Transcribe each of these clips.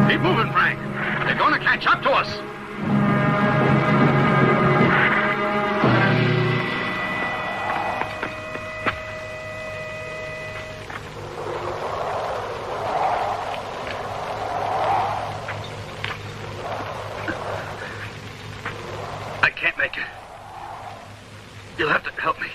Keep moving, Frank. They're going to catch up to us. I can't make it. You'll have to help me.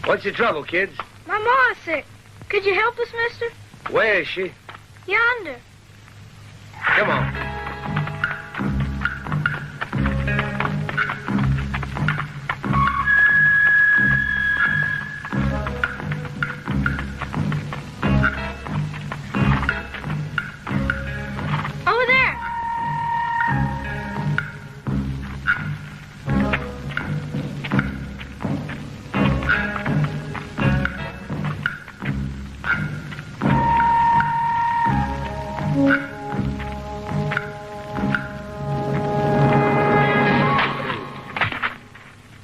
What's your trouble, kids? My ma's sick. Could you help us, mister? Where is she? Yonder. Come on. Over there.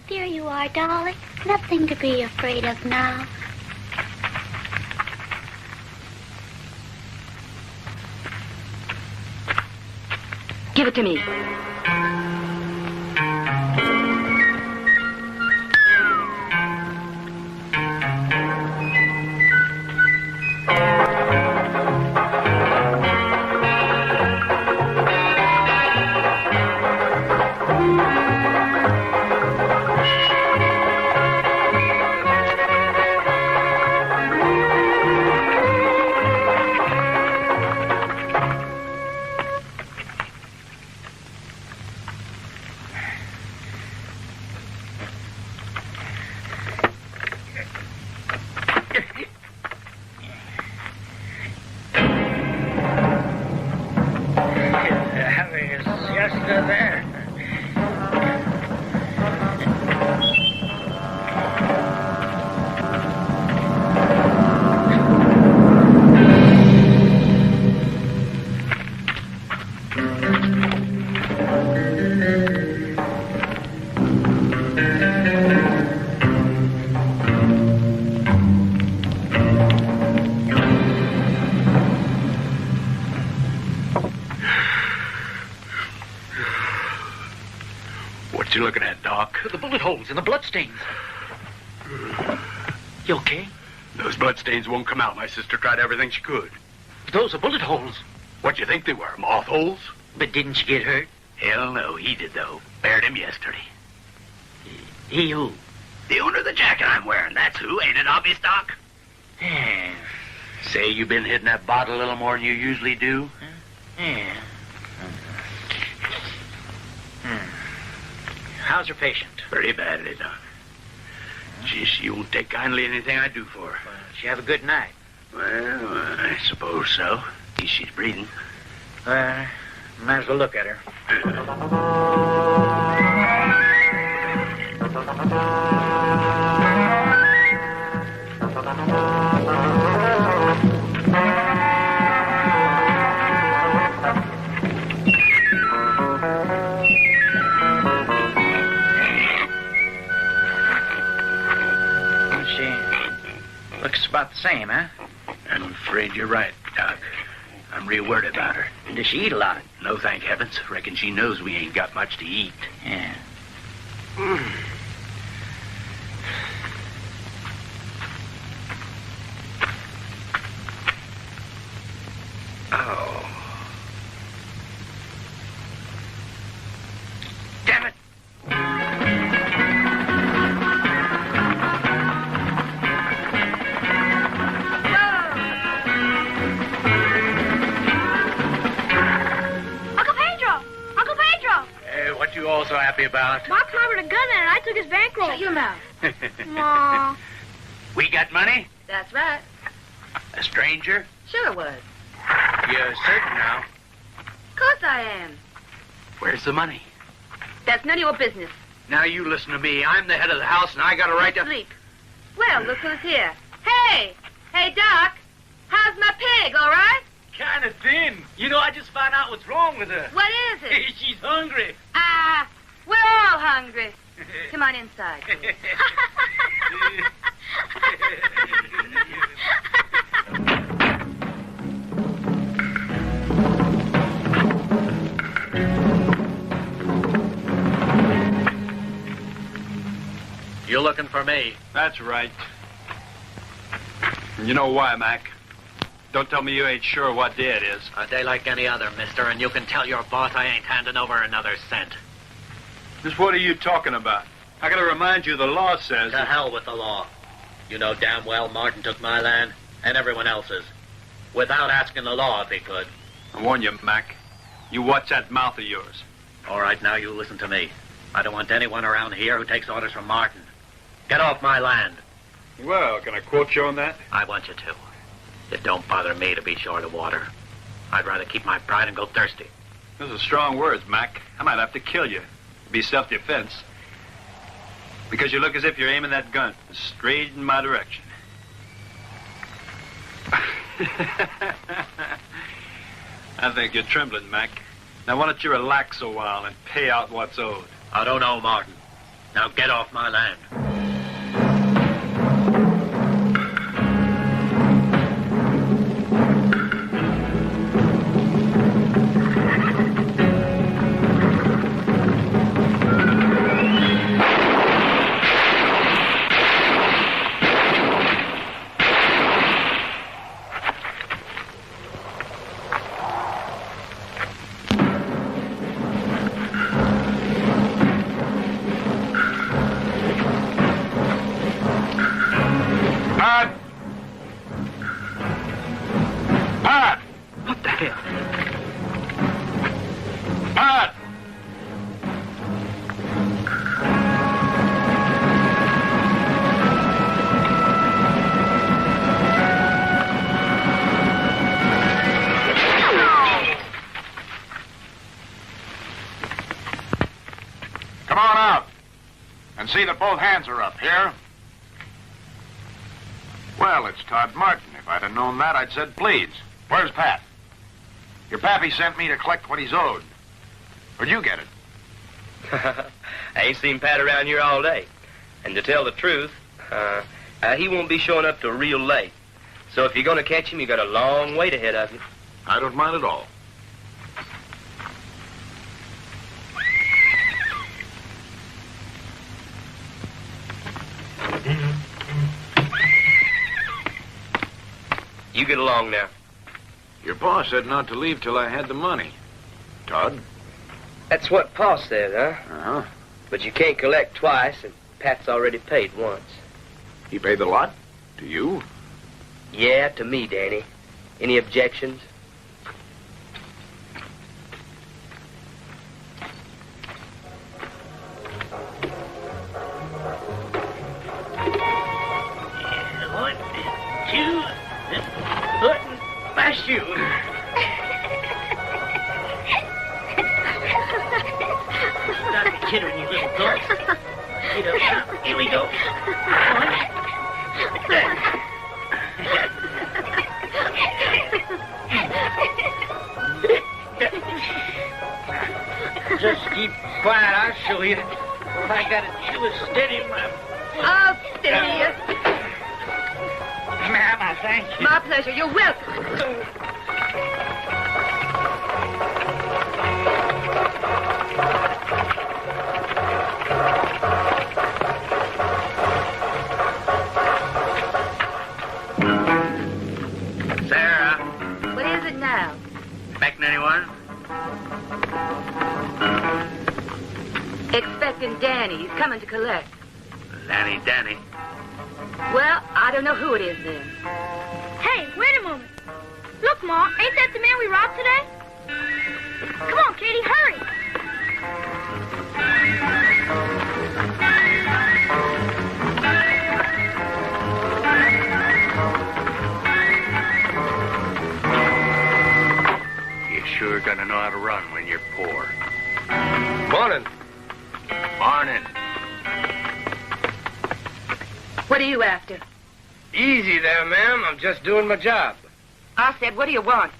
There you are, darling. Nothing to be afraid of now. Give it to me. What you looking at, Doc? The bullet holes and the bloodstains. You okay? Those bloodstains won't come out. My sister tried everything she could. Those are bullet holes. What do you think they were, moth holes? But didn't she get hurt? Hell no, he did, though. Buried him yesterday. He who? The owner of the jacket I'm wearing, that's who. Ain't it obvious, Doc? Yeah. Say you been hitting that bottle a little more than you usually do? Yeah. How's your patient? Pretty badly, Doc. Gee, she won't take kindly anything I do for her. Well, she have a good night? Well, I suppose so. At least she's breathing. Might as well look at her. She looks about the same, huh? I'm afraid you're right, Doc. I'm real worried about her. Does she eat a lot? No, thank heavens. Reckon she knows we ain't got much to eat. Yeah. Oh. Damn it! Uncle Pedro! Uncle Pedro! Hey, what you all so happy about? Bob clobbered a gun and I took his bankroll. Shut your mouth. Aw. We got money? That's right. A stranger? Sure was. You're certain now. Of course I am. Where's the money? That's none of your business. Now you listen to me. I'm the head of the house and I got a right to... Sleep. Well, look who's here. Hey! Hey, Doc! How's my pig, all right? Kind of thin. You know, I just found out what's wrong with her. What is it? She's hungry. We're all hungry. Come on inside. You're looking for me. That's right. You know why, Mac? Don't tell me you ain't sure what day it is. A day like any other, mister, and you can tell your boss I ain't handing over another cent. Just what are you talking about? I gotta remind you the law says... To hell with the law. You know damn well Martin took my land, and everyone else's. Without asking the law if he could. I warn you, Mac. You watch that mouth of yours. All right, now you listen to me. I don't want anyone around here who takes orders from Martin. Get off my land. Well, can I quote you on that? I want you to. It don't bother me to be short of water. I'd rather keep my pride and go thirsty. Those are strong words, Mac. I might have to kill you. It'd be self-defense. Because you look as if you're aiming that gun straight in my direction. I think you're trembling, Mac. Now, why don't you relax a while and pay out what's owed? I don't know, Martin. Now get off my land. Come on out. And see that both hands are up. Here? Well, it's Todd Martin. If I'd have known that, I'd said please. Where's Pat? Your pappy sent me to collect what he's owed. Where'd you get it? I ain't seen Pat around here all day. And to tell the truth, he won't be showing up till real late. So if you're going to catch him, you got a long wait ahead of you. I don't mind at all. You get along now. Your pa said not to leave till I had the money. Todd? That's what Pa said, huh? Uh-huh. But you can't collect twice, and Pat's already paid once. He paid the lot? To you? Yeah, to me, Danny. Any objections? One, two, putting my shoe. Stop the kidding, you little dork. Get up now. Here we go. One. Just keep quiet, I'll show you. All I gotta do is steady my... I'll steady you. Ma'am, I thank you. My pleasure. You're welcome. Sarah, What is it now? expecting anyone? Expecting Danny. He's coming to collect. Danny. Well, I don't know who it is then. Hey, wait a moment. Look, Ma, ain't that the man we robbed today? Come on, Katie, hurry. You sure gonna know how to run when you're poor. Morning. Morning. What are you after? Easy there, ma'am. I'm just doing my job. I said, what do you want?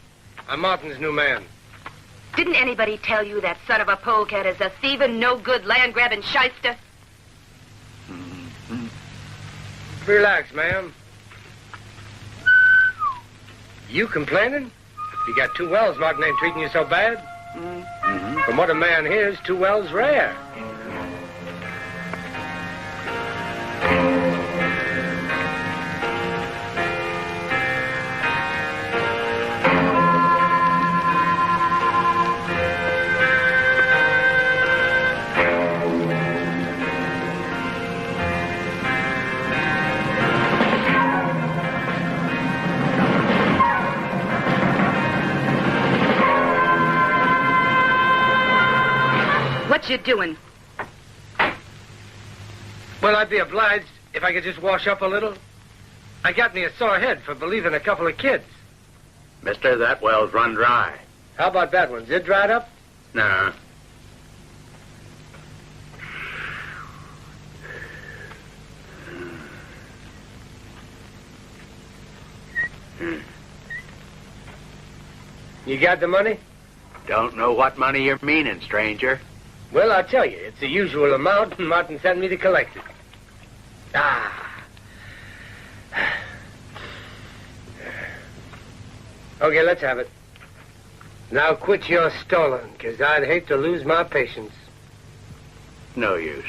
I'm Martin's new man. Didn't anybody tell you that son of a polecat is a thieving, no-good, land-grabbing shyster? Relax, ma'am. You complaining? You got 2 wells, Martin ain't treating you so bad. From what a man hears, 2 wells rare. What you doing? Well, I'd be obliged if I could just wash up a little. I got me a sore head for believing a couple of kids. Mister, that well's run dry. How about that one? Is it dried up? Nah. You got the money? Don't know what money you're meaning, stranger. Well, I'll tell you. It's the usual amount, and Martin sent me to collect it. Okay, let's have it. Now quit your stalling, 'cause I'd hate to lose my patience. No use.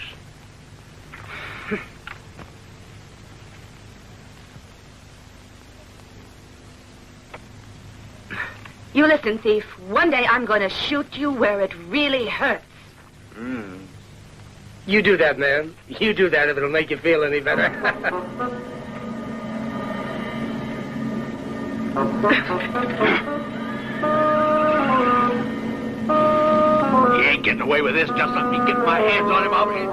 You listen, thief. One day I'm going to shoot you where it really hurts. You do that, man. You do that if it'll make you feel any better. You ain't getting away with this. Just let me get my hands on him. I'll be...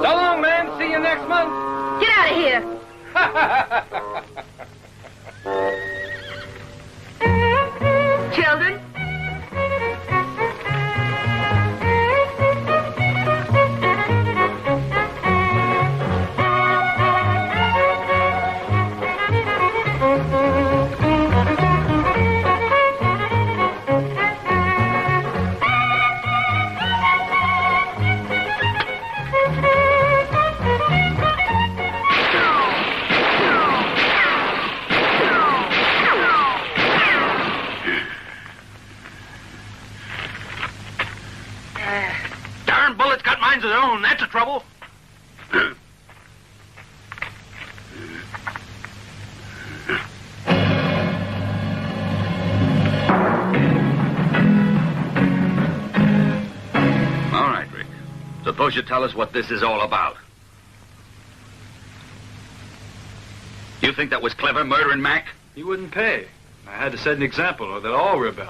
So long, man. See you next month. Get out of here. Children, minds of their own. That's the trouble. All right, Rick. Suppose you tell us what this is all about. You think that was clever, murdering Mac? He wouldn't pay. I had to set an example or they'll all rebel.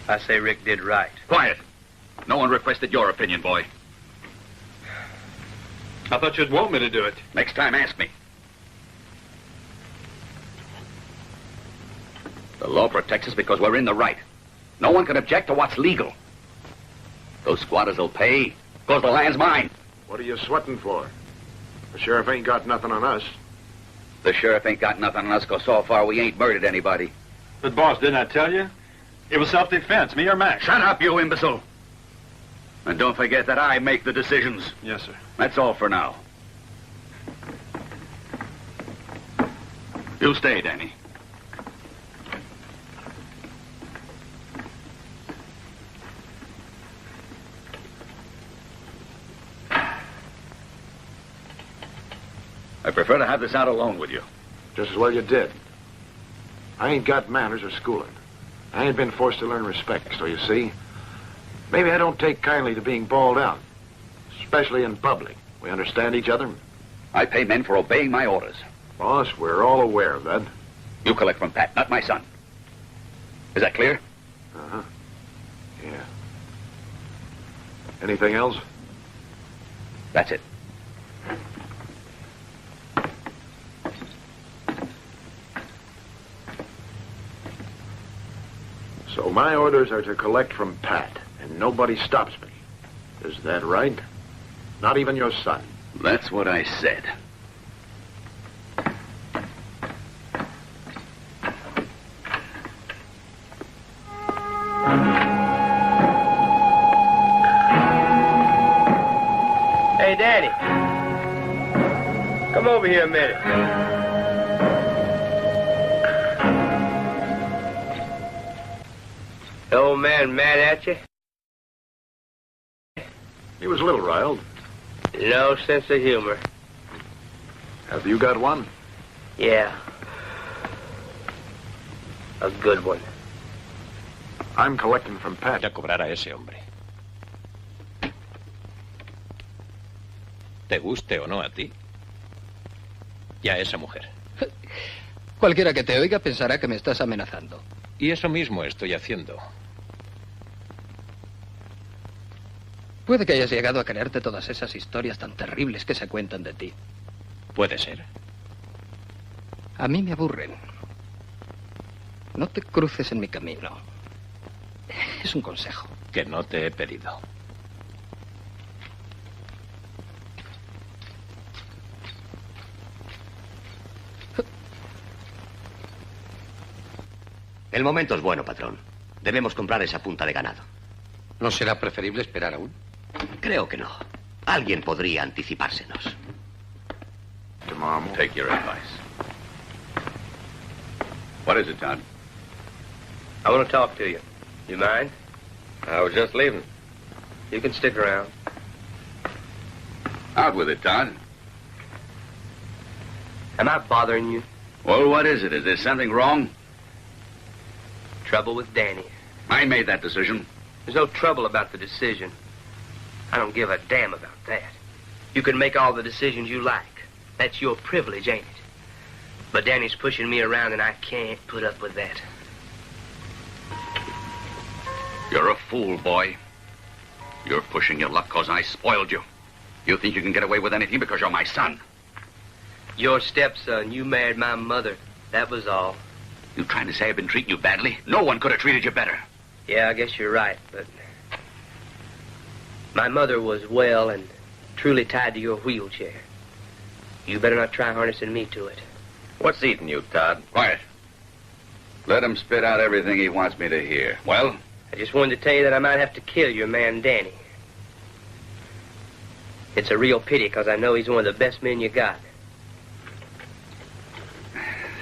I say Rick did right. Quiet. No one requested your opinion, boy. I thought you'd want me to do it. Next time, ask me. The law protects us because we're in the right. No one can object to what's legal. Those squatters will pay, because the land's mine. What are you sweating for? The sheriff ain't got nothing on us. The sheriff ain't got nothing on us, because so far we ain't murdered anybody. But, boss, didn't I tell you? It was self-defense, me or Mac. Shut up, you imbecile. And don't forget that I make the decisions. Yes, sir. That's all for now. You stay, Danny. I prefer to have this out alone with you. Just as well you did. I ain't got manners or schooling. I ain't been forced to learn respect, so you see, maybe I don't take kindly to being bawled out, especially in public. We understand each other? I pay men for obeying my orders. Boss, we're all aware of that. You collect from Pat, not my son. Is that clear? Uh-huh. Yeah. Anything else? That's it. So my orders are to collect from Pat, and nobody stops me. Is that right? Not even your son. That's what I said. Hey, Danny. Come over here a minute. The old man mad at you? He was a little riled. No sense of humor. Have you got one? Yeah. A good one. I'm collecting from Pat. Ya cobrar a ese hombre. Te guste o no a ti. Y a esa mujer. Cualquiera que te oiga pensará que me estás amenazando. Y eso mismo estoy haciendo. Puede que hayas llegado a creerte todas esas historias tan terribles que se cuentan de ti. Puede ser. A mí me aburren. No te cruces en mi camino. Es un consejo. Que no te he pedido. El momento es bueno, patrón. Debemos comprar esa punta de ganado. ¿No será preferible esperar aún? Creo que no. Alguien podría anticipársenos. Tomorrow. Take your advice. What is it, Todd? I want to talk to you. You mind? I was just leaving. You can stick around. Out with it, Todd. Am I bothering you? Well, what is it? Is there something wrong? Trouble with Danny. I made that decision. There's no trouble about the decision. I don't give a damn about that. You can make all the decisions you like. That's your privilege, ain't it? But Danny's pushing me around, and I can't put up with that. You're a fool, boy. You're pushing your luck because I spoiled you. You think you can get away with anything because you're my son. Your stepson, you married my mother. That was all. You trying to say I've been treating you badly? No one could have treated you better. Yeah, I guess you're right, but my mother was well and truly tied to your wheelchair. You better not try harnessing me to it. What's eating you, Todd? Quiet. Let him spit out everything he wants me to hear. Well? I just wanted to tell you that I might have to kill your man, Danny. It's a real pity, because I know he's one of the best men you got.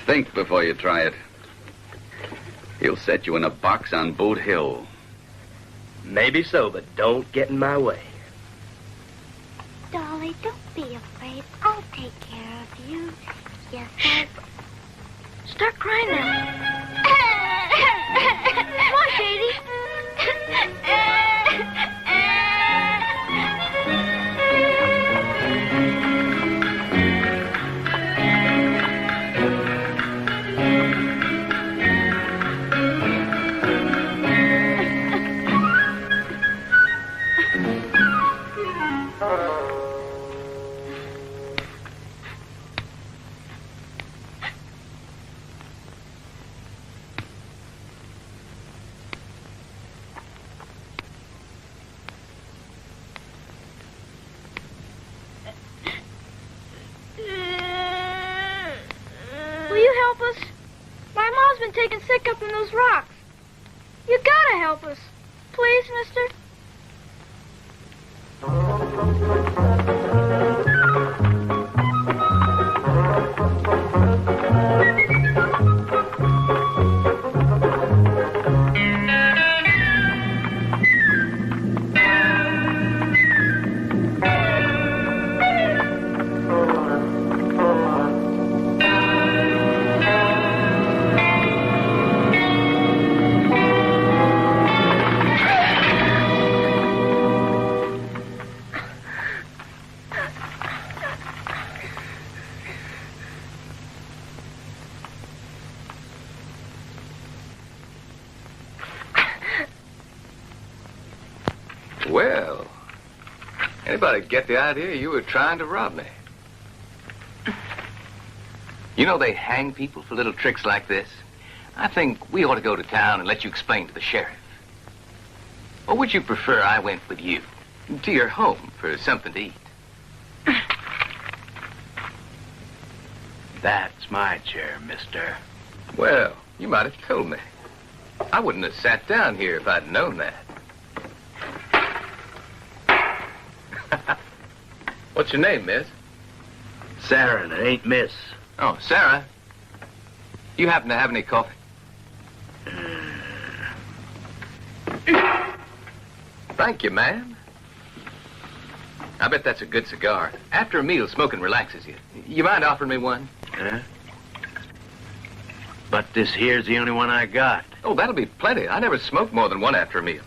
Think before you try it. He'll set you in a box on Boot Hill. Maybe so, but don't get in my way. Charlie. Don't be afraid. I'll take care of you. Yes, I... Start crying now. Come on, Katie. Will you help us? My mom's been taken sick up in those rocks. You gotta help us. Please, mister? Well, anybody get the idea you were trying to rob me? You know they hang people for little tricks like this. I think we ought to go to town and let you explain to the sheriff. Or would you prefer I went with you to your home for something to eat? That's my chair, mister. Well, you might have told me. I wouldn't have sat down here if I'd known that. What's your name, miss? Sarah, and it ain't Miss. Oh, Sarah. You happen to have any coffee? Thank you, ma'am. I bet that's a good cigar. After a meal, smoking relaxes you. You mind offering me one? Huh? But this here's the only one I got. Oh, that'll be plenty. I never smoke more than one after a meal.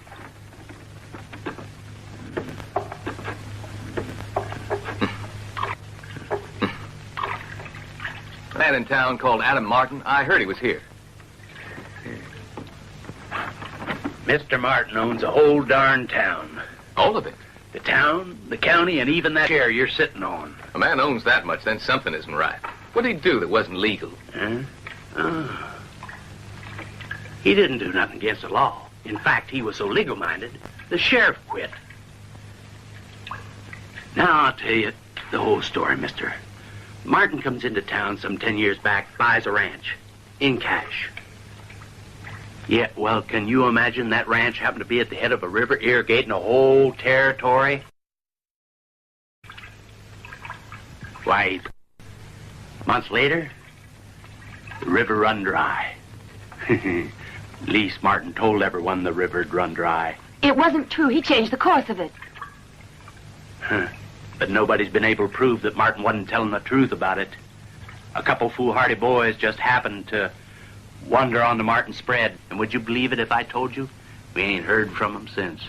A man in town called Adam Martin. I heard he was here. Mr. Martin owns the whole darn town. All of it? The town, the county, and even that chair you're sitting on. A man owns that much, then something isn't right. What'd he do that wasn't legal? Huh? Oh. He didn't do nothing against the law. In fact, he was so legal-minded, the sheriff quit. Now, I'll tell you the whole story, mister. Martin comes into town some 10 years back, buys a ranch, in cash. Yeah, well, can you imagine that ranch happened to be at the head of a river irrigating a whole territory? Why, months later, the river run dry. At least Martin told everyone the river'd run dry. It wasn't true. He changed the course of it. Huh. But nobody's been able to prove that Martin wasn't telling the truth about it. A couple foolhardy boys just happened to wander onto Martin's spread. And would you believe it if I told you? We ain't heard from them since.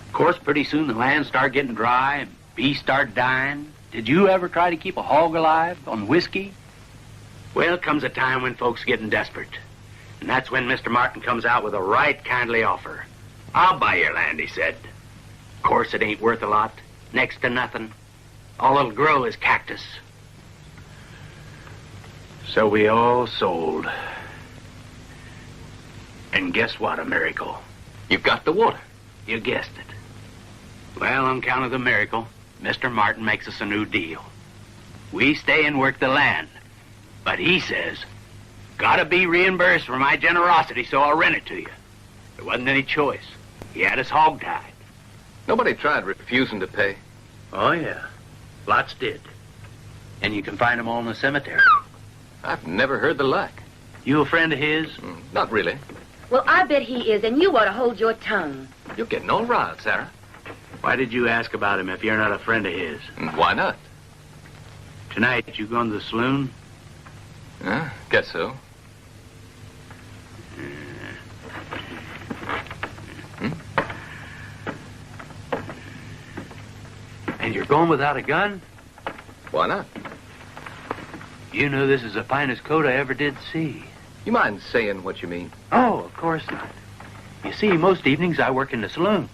Of course, pretty soon the land started getting dry and bees started dying. Did you ever try to keep a hog alive on whiskey? Well, comes a time when folks are getting desperate. And that's when Mr. Martin comes out with a right kindly offer. I'll buy your land, he said. Of course, it ain't worth a lot. Next to nothing. All it'll grow is cactus. So we all sold. And guess what, a miracle? You've got the water. You guessed it. Well, on account of the miracle, Mr. Martin makes us a new deal. We stay and work the land. But he says, gotta be reimbursed for my generosity, so I'll rent it to you. There wasn't any choice. He had us hogtied. Nobody tried refusing to pay. Oh, yeah. Lots did. And you can find them all in the cemetery. I've never heard the like. You a friend of his? Not really. Well, I bet he is, and you ought to hold your tongue. You're getting all riled, Sarah. Why did you ask about him if you're not a friend of his? Why not? Tonight, you going to the saloon? Guess so. And you're going without a gun? Why not? You know this is the finest coat I ever did see. You mind saying what you mean? Oh, of course not. You see, most evenings I work in the saloon.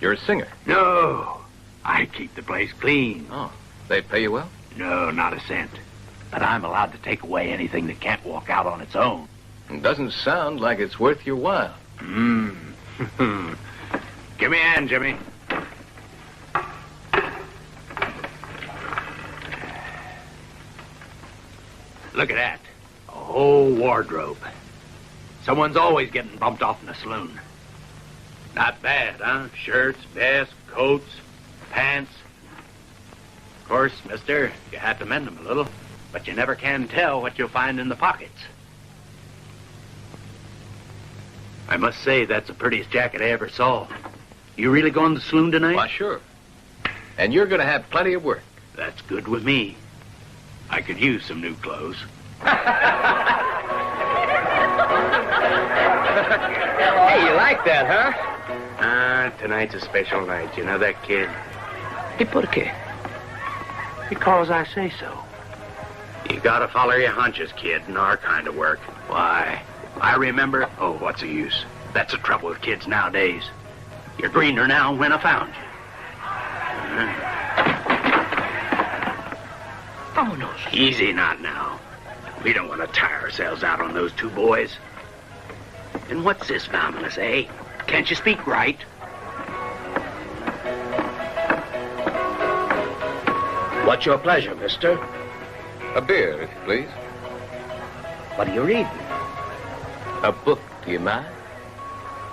You're a singer. No, I keep the place clean. Oh, they pay you well? No, not a cent. But I'm allowed to take away anything that can't walk out on its own. It doesn't sound like it's worth your while. Give me a hand, Jimmy. Look at that. A whole wardrobe. Someone's always getting bumped off in the saloon. Not bad, huh? Shirts, vests, coats, pants. Of course, mister, you have to mend them a little, but you never can tell what you'll find in the pockets. I must say, that's the prettiest jacket I ever saw. You really going to the saloon tonight? Why, sure. And you're going to have plenty of work. That's good with me. I could use some new clothes. Hey, you like that, huh? Tonight's a special night. You know that, kid? ¿Y por qué? Because I say so. You gotta follow your hunches, kid, in our kind of work. Why, I remember... Oh, what's the use? That's the trouble with kids nowadays. You're greener now when I found you. Vámonos. Easy not now. We don't want to tire ourselves out on those two boys. And what's this, Vamonos, eh? Can't you speak right? What's your pleasure, mister? A beer, if you please. What are you reading? A book, do you mind?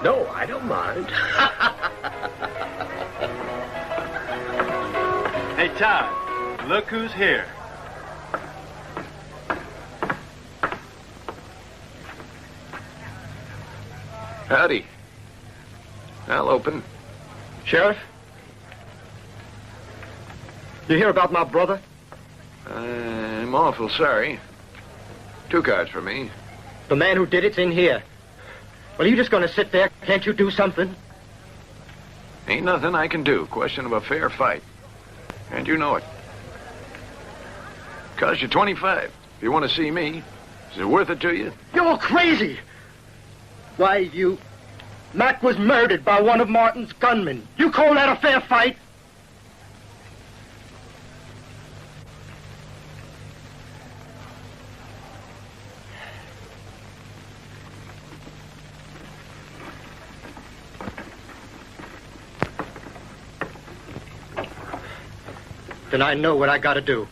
No, I don't mind. Hey, Todd, look who's here. Howdy. I'll open. Sheriff? You hear about my brother? I'm awful sorry. 2 cards for me. The man who did it's in here. Well, you just gonna sit there? Can't you do something? Ain't nothing I can do. Question of a fair fight. And you know it. Cost you 25. If you want to see me, is it worth it to you? You're crazy! Why, you... Mac was murdered by one of Martin's gunmen. You call that a fair fight? Then I know what I gotta do.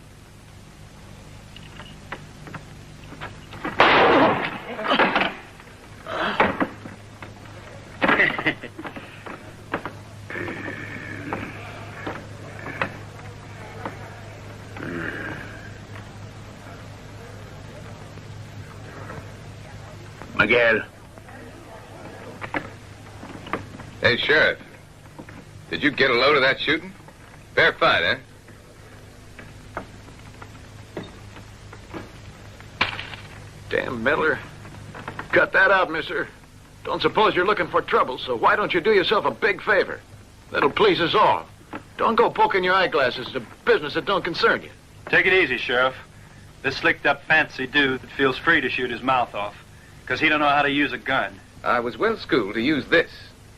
Miguel. Hey, Sheriff. Did you get a load of that shooting? Fair fight, eh? Damn meddler. Cut that out, mister. Don't suppose you're looking for trouble, so why don't you do yourself a big favor? That'll please us all. Don't go poking your eyeglasses to business that don't concern you. Take it easy, Sheriff. This slicked-up fancy dude feels free to shoot his mouth off, because he don't know how to use a gun. I was well schooled to use this,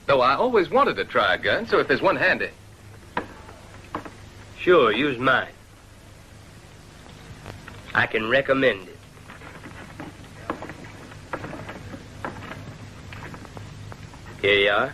though I always wanted to try a gun, so if there's one handy. Sure, use mine. I can recommend it. Here you are.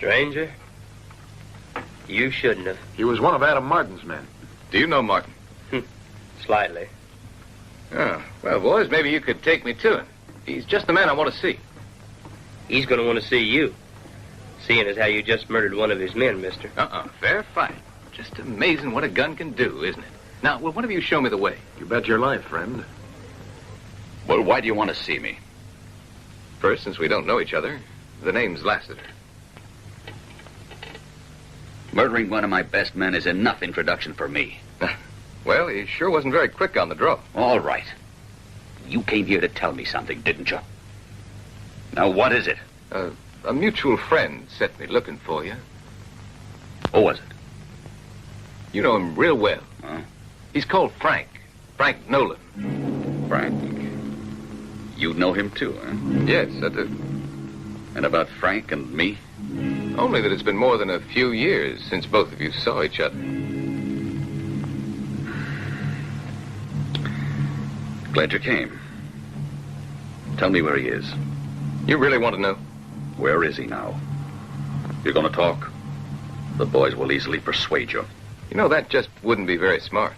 Stranger, you shouldn't have. He was one of Adam Martin's men. Do you know Martin? Slightly. Oh, well, boys, maybe you could take me to him. He's just the man I want to see. He's going to want to see you, seeing as how you just murdered one of his men, mister. Fair fight. Just amazing what a gun can do, isn't it? Now, well, one of you show me the way. You bet your life, friend. Well, why do you want to see me? First, since we don't know each other, the name's Lassiter. Murdering one of my best men is enough introduction for me. Well, he sure wasn't very quick on the draw. All right. You came here to tell me something, didn't you? Now, what is it? A mutual friend set me looking for you. Who was it? You know him real well. Huh? He's called Frank. Frank Nolan. Frank? You know him too, huh? Yes, I do. And about Frank and me? Only that it's been more than a few years since both of you saw each other. Glad you came. Tell me where he is. You really want to know? Where is he now? You're going to talk? The boys will easily persuade you. You know, that just wouldn't be very smart.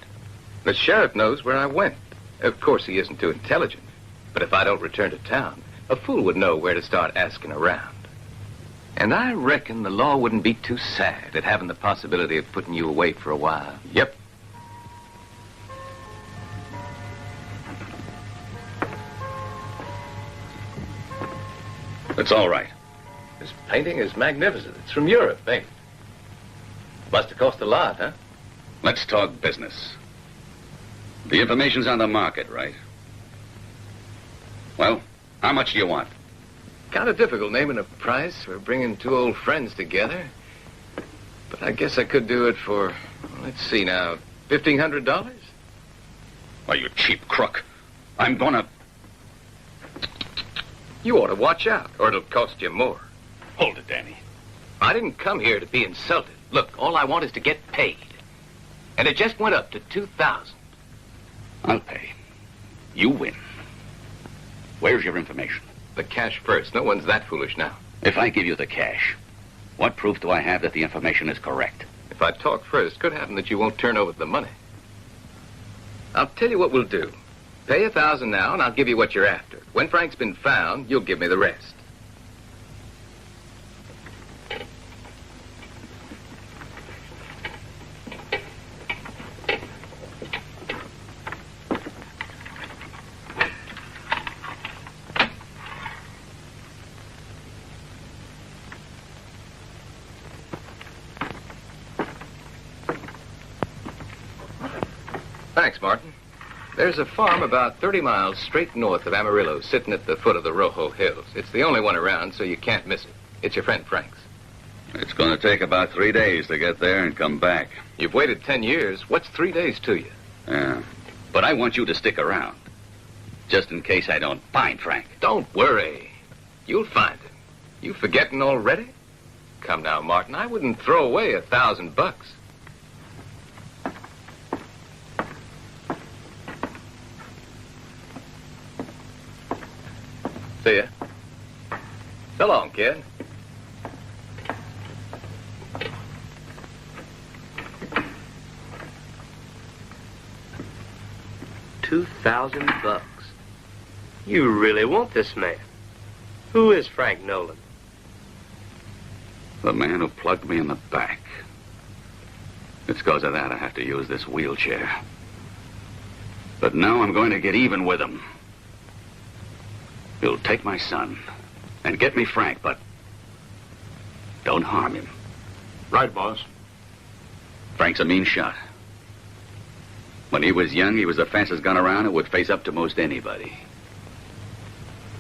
The sheriff knows where I went. Of course, he isn't too intelligent. But if I don't return to town, a fool would know where to start asking around. And I reckon the law wouldn't be too sad at having the possibility of putting you away for a while. Yep. It's all right. This painting is magnificent. It's from Europe, ain't it? Must have cost a lot, huh? Let's talk business. The information's on the market, right? Well, how much do you want? Kind of difficult naming a price for bringing two old friends together. But I guess I could do it for, let's see now, $1,500? Why, you cheap crook. I'm gonna... You ought to watch out, or it'll cost you more. Hold it, Danny. I didn't come here to be insulted. Look, all I want is to get paid. And it just went up to $2,000. I'll pay. You win. Where's your information? The cash first. No one's that foolish now. If I give you the cash, what proof do I have that the information is correct? If I talk first, could happen that you won't turn over the money. I'll tell you what we'll do. Pay $1,000 now, and I'll give you what you're after. When Frank's been found, you'll give me the rest. Thanks, Martin. There's a farm about 30 miles straight north of Amarillo, sitting at the foot of the Rojo Hills. It's the only one around, so you can't miss it. It's your friend Frank's. It's going to take about 3 days to get there and come back. You've waited 10 years. What's 3 days to you? Yeah. But I want you to stick around, just in case I don't find Frank. Don't worry. You'll find him. You forgetting already? Come now, Martin. I wouldn't throw away $1,000. See ya. So long, kid. $2,000. You really want this man. Who is Frank Nolan? The man who plugged me in the back. It's because of that I have to use this wheelchair. But now I'm going to get even with him. He'll take my son and get me Frank, but don't harm him. Right, boss. Frank's a mean shot. When he was young, he was the fastest gun around and would face up to most anybody.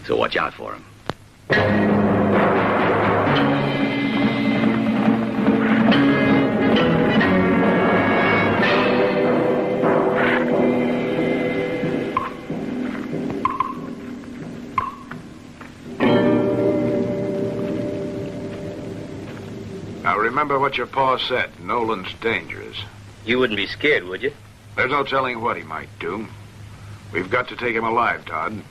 So watch out for him. Now, remember what your pa said. Nolan's dangerous. You wouldn't be scared, would you? There's no telling what he might do. We've got to take him alive, Todd.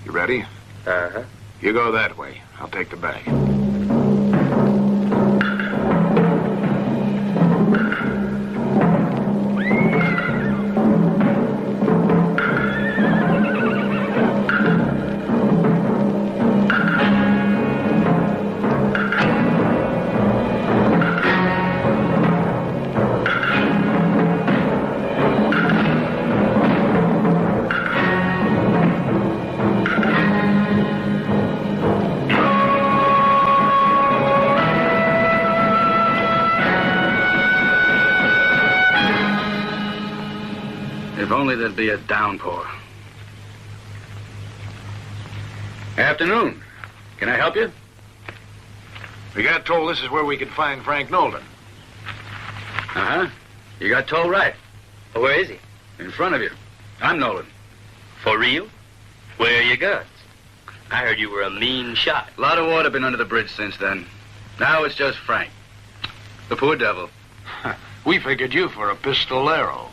You ready? Uh-huh. You go that way. I'll take the bag. only there'd be a downpour. Afternoon. Can I help you? We got told this is where we could find Frank Knowlton. Uh-huh. You got told right. Well, where is he? In front of you. I'm Nolan. For real? Where are your guns? I heard you were a mean shot. A lot of water been under the bridge since then. Now it's just Frank. The poor devil. We figured you for a pistolero.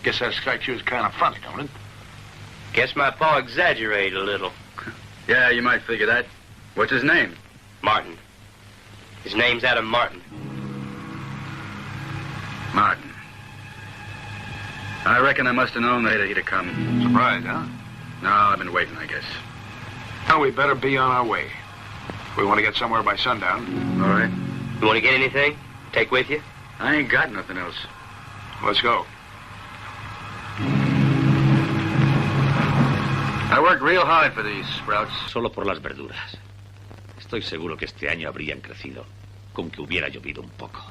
Guess that strikes you as kind of funny, don't it? Guess my pa exaggerated a little. Yeah, you might figure that. What's his name? Martin. His name's Adam Martin. Martin. I reckon I must have known that he'd have come. Surprised, huh? No, I've been waiting, I guess. Now we better be on our way. We want to get somewhere by sundown. All right. You want to get anything? Take with you? I ain't got nothing else. Let's go. I worked real hard for these sprouts. Solo por las verduras. Estoy seguro que este año habrían crecido, con que hubiera llovido un poco.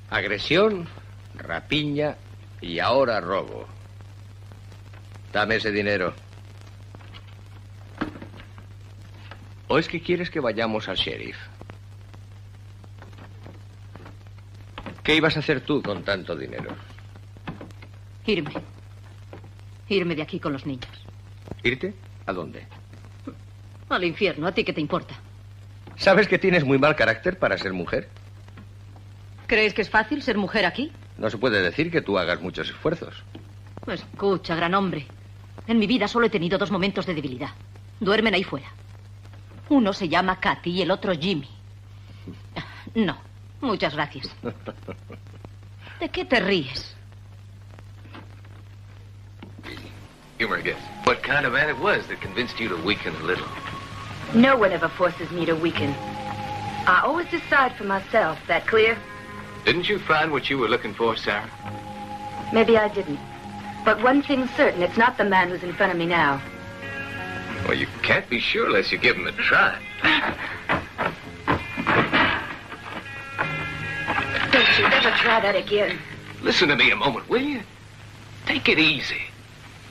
Agresión, rapiña y ahora robo. Dame ese dinero. ¿O es que quieres que vayamos al sheriff? ¿Qué ibas a hacer tú con tanto dinero? Irme. Irme de aquí con los niños. ¿Irte? ¿A dónde? Al infierno. ¿A ti qué te importa? ¿Sabes que tienes muy mal carácter para ser mujer? ¿Crees que es fácil ser mujer aquí? No se puede decir que tú hagas muchos esfuerzos. Escucha, gran hombre. En mi vida solo he tenido 2 momentos de debilidad. Duermen ahí fuera. Uno se llama Katy y el otro Jimmy. No, muchas gracias. ¿De qué te ríes? Give her a guess. What kind of man it was that convinced you to weaken a little? No one ever forces me to weaken. I always decide for myself. That clear? Didn't you find what you were looking for, Sarah? Maybe I didn't. But one thing's certain, it's not the man who's in front of me now. Well, you can't be sure unless you give him a try. Don't you ever try that again. Listen to me a moment, will you? Take it easy.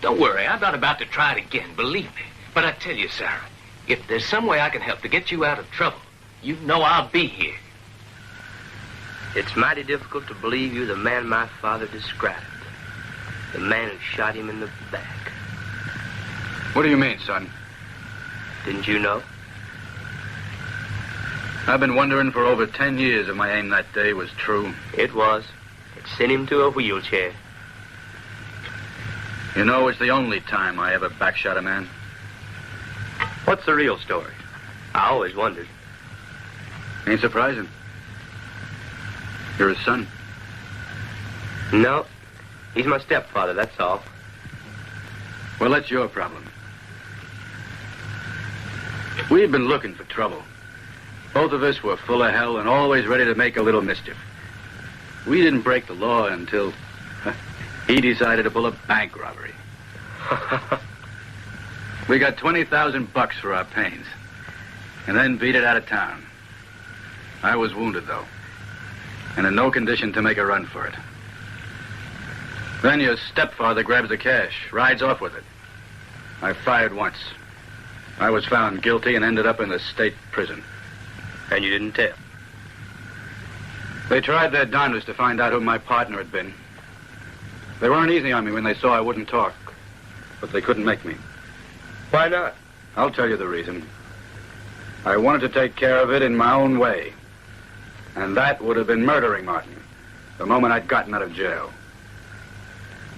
Don't worry, I'm not about to try it again, believe me. But I tell you, Sarah, if there's some way I can help to get you out of trouble, you know I'll be here. It's mighty difficult to believe you're the man my father described. The man who shot him in the back. What do you mean, son? Didn't you know? I've been wondering for over 10 years if my aim that day was true. It was. It sent him to a wheelchair. You know, it's the only time I ever backshot a man. What's the real story? I always wondered. Ain't surprising. You're his son. No. He's my stepfather, that's all. Well, that's your problem. We've been looking for trouble. Both of us were full of hell and always ready to make a little mischief. We didn't break the law until he decided to pull a bank robbery. We got $20,000 for our pains, and then beat it out of town. I was wounded, though, and in no condition to make a run for it. Then your stepfather grabs the cash, rides off with it. I fired once. I was found guilty and ended up in the state prison. And you didn't tell? They tried their darndest to find out who my partner had been. They weren't easy on me when they saw I wouldn't talk, but they couldn't make me. Why not? I'll tell you the reason. I wanted to take care of it in my own way. And that would have been murdering Martin the moment I'd gotten out of jail.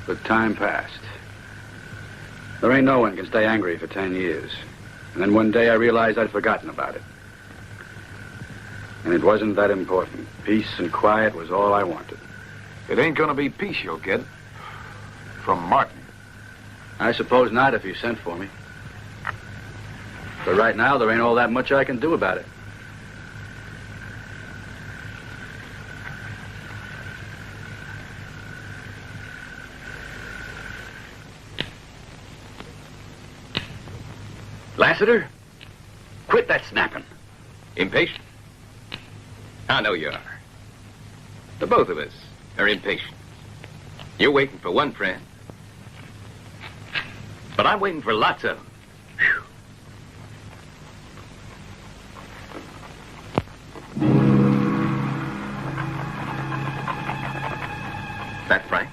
But time passed. There ain't no one can stay angry for 10 years. And then one day I realized I'd forgotten about it. And it wasn't that important. Peace and quiet was all I wanted. It ain't gonna be peace you'll get. From Martin. I suppose not if you sent for me. But right now, there ain't all that much I can do about it. Lassiter, quit that snapping. Impatient? I know you are. The both of us are impatient. You're waiting for one friend. But I'm waiting for lots of them. That Frank?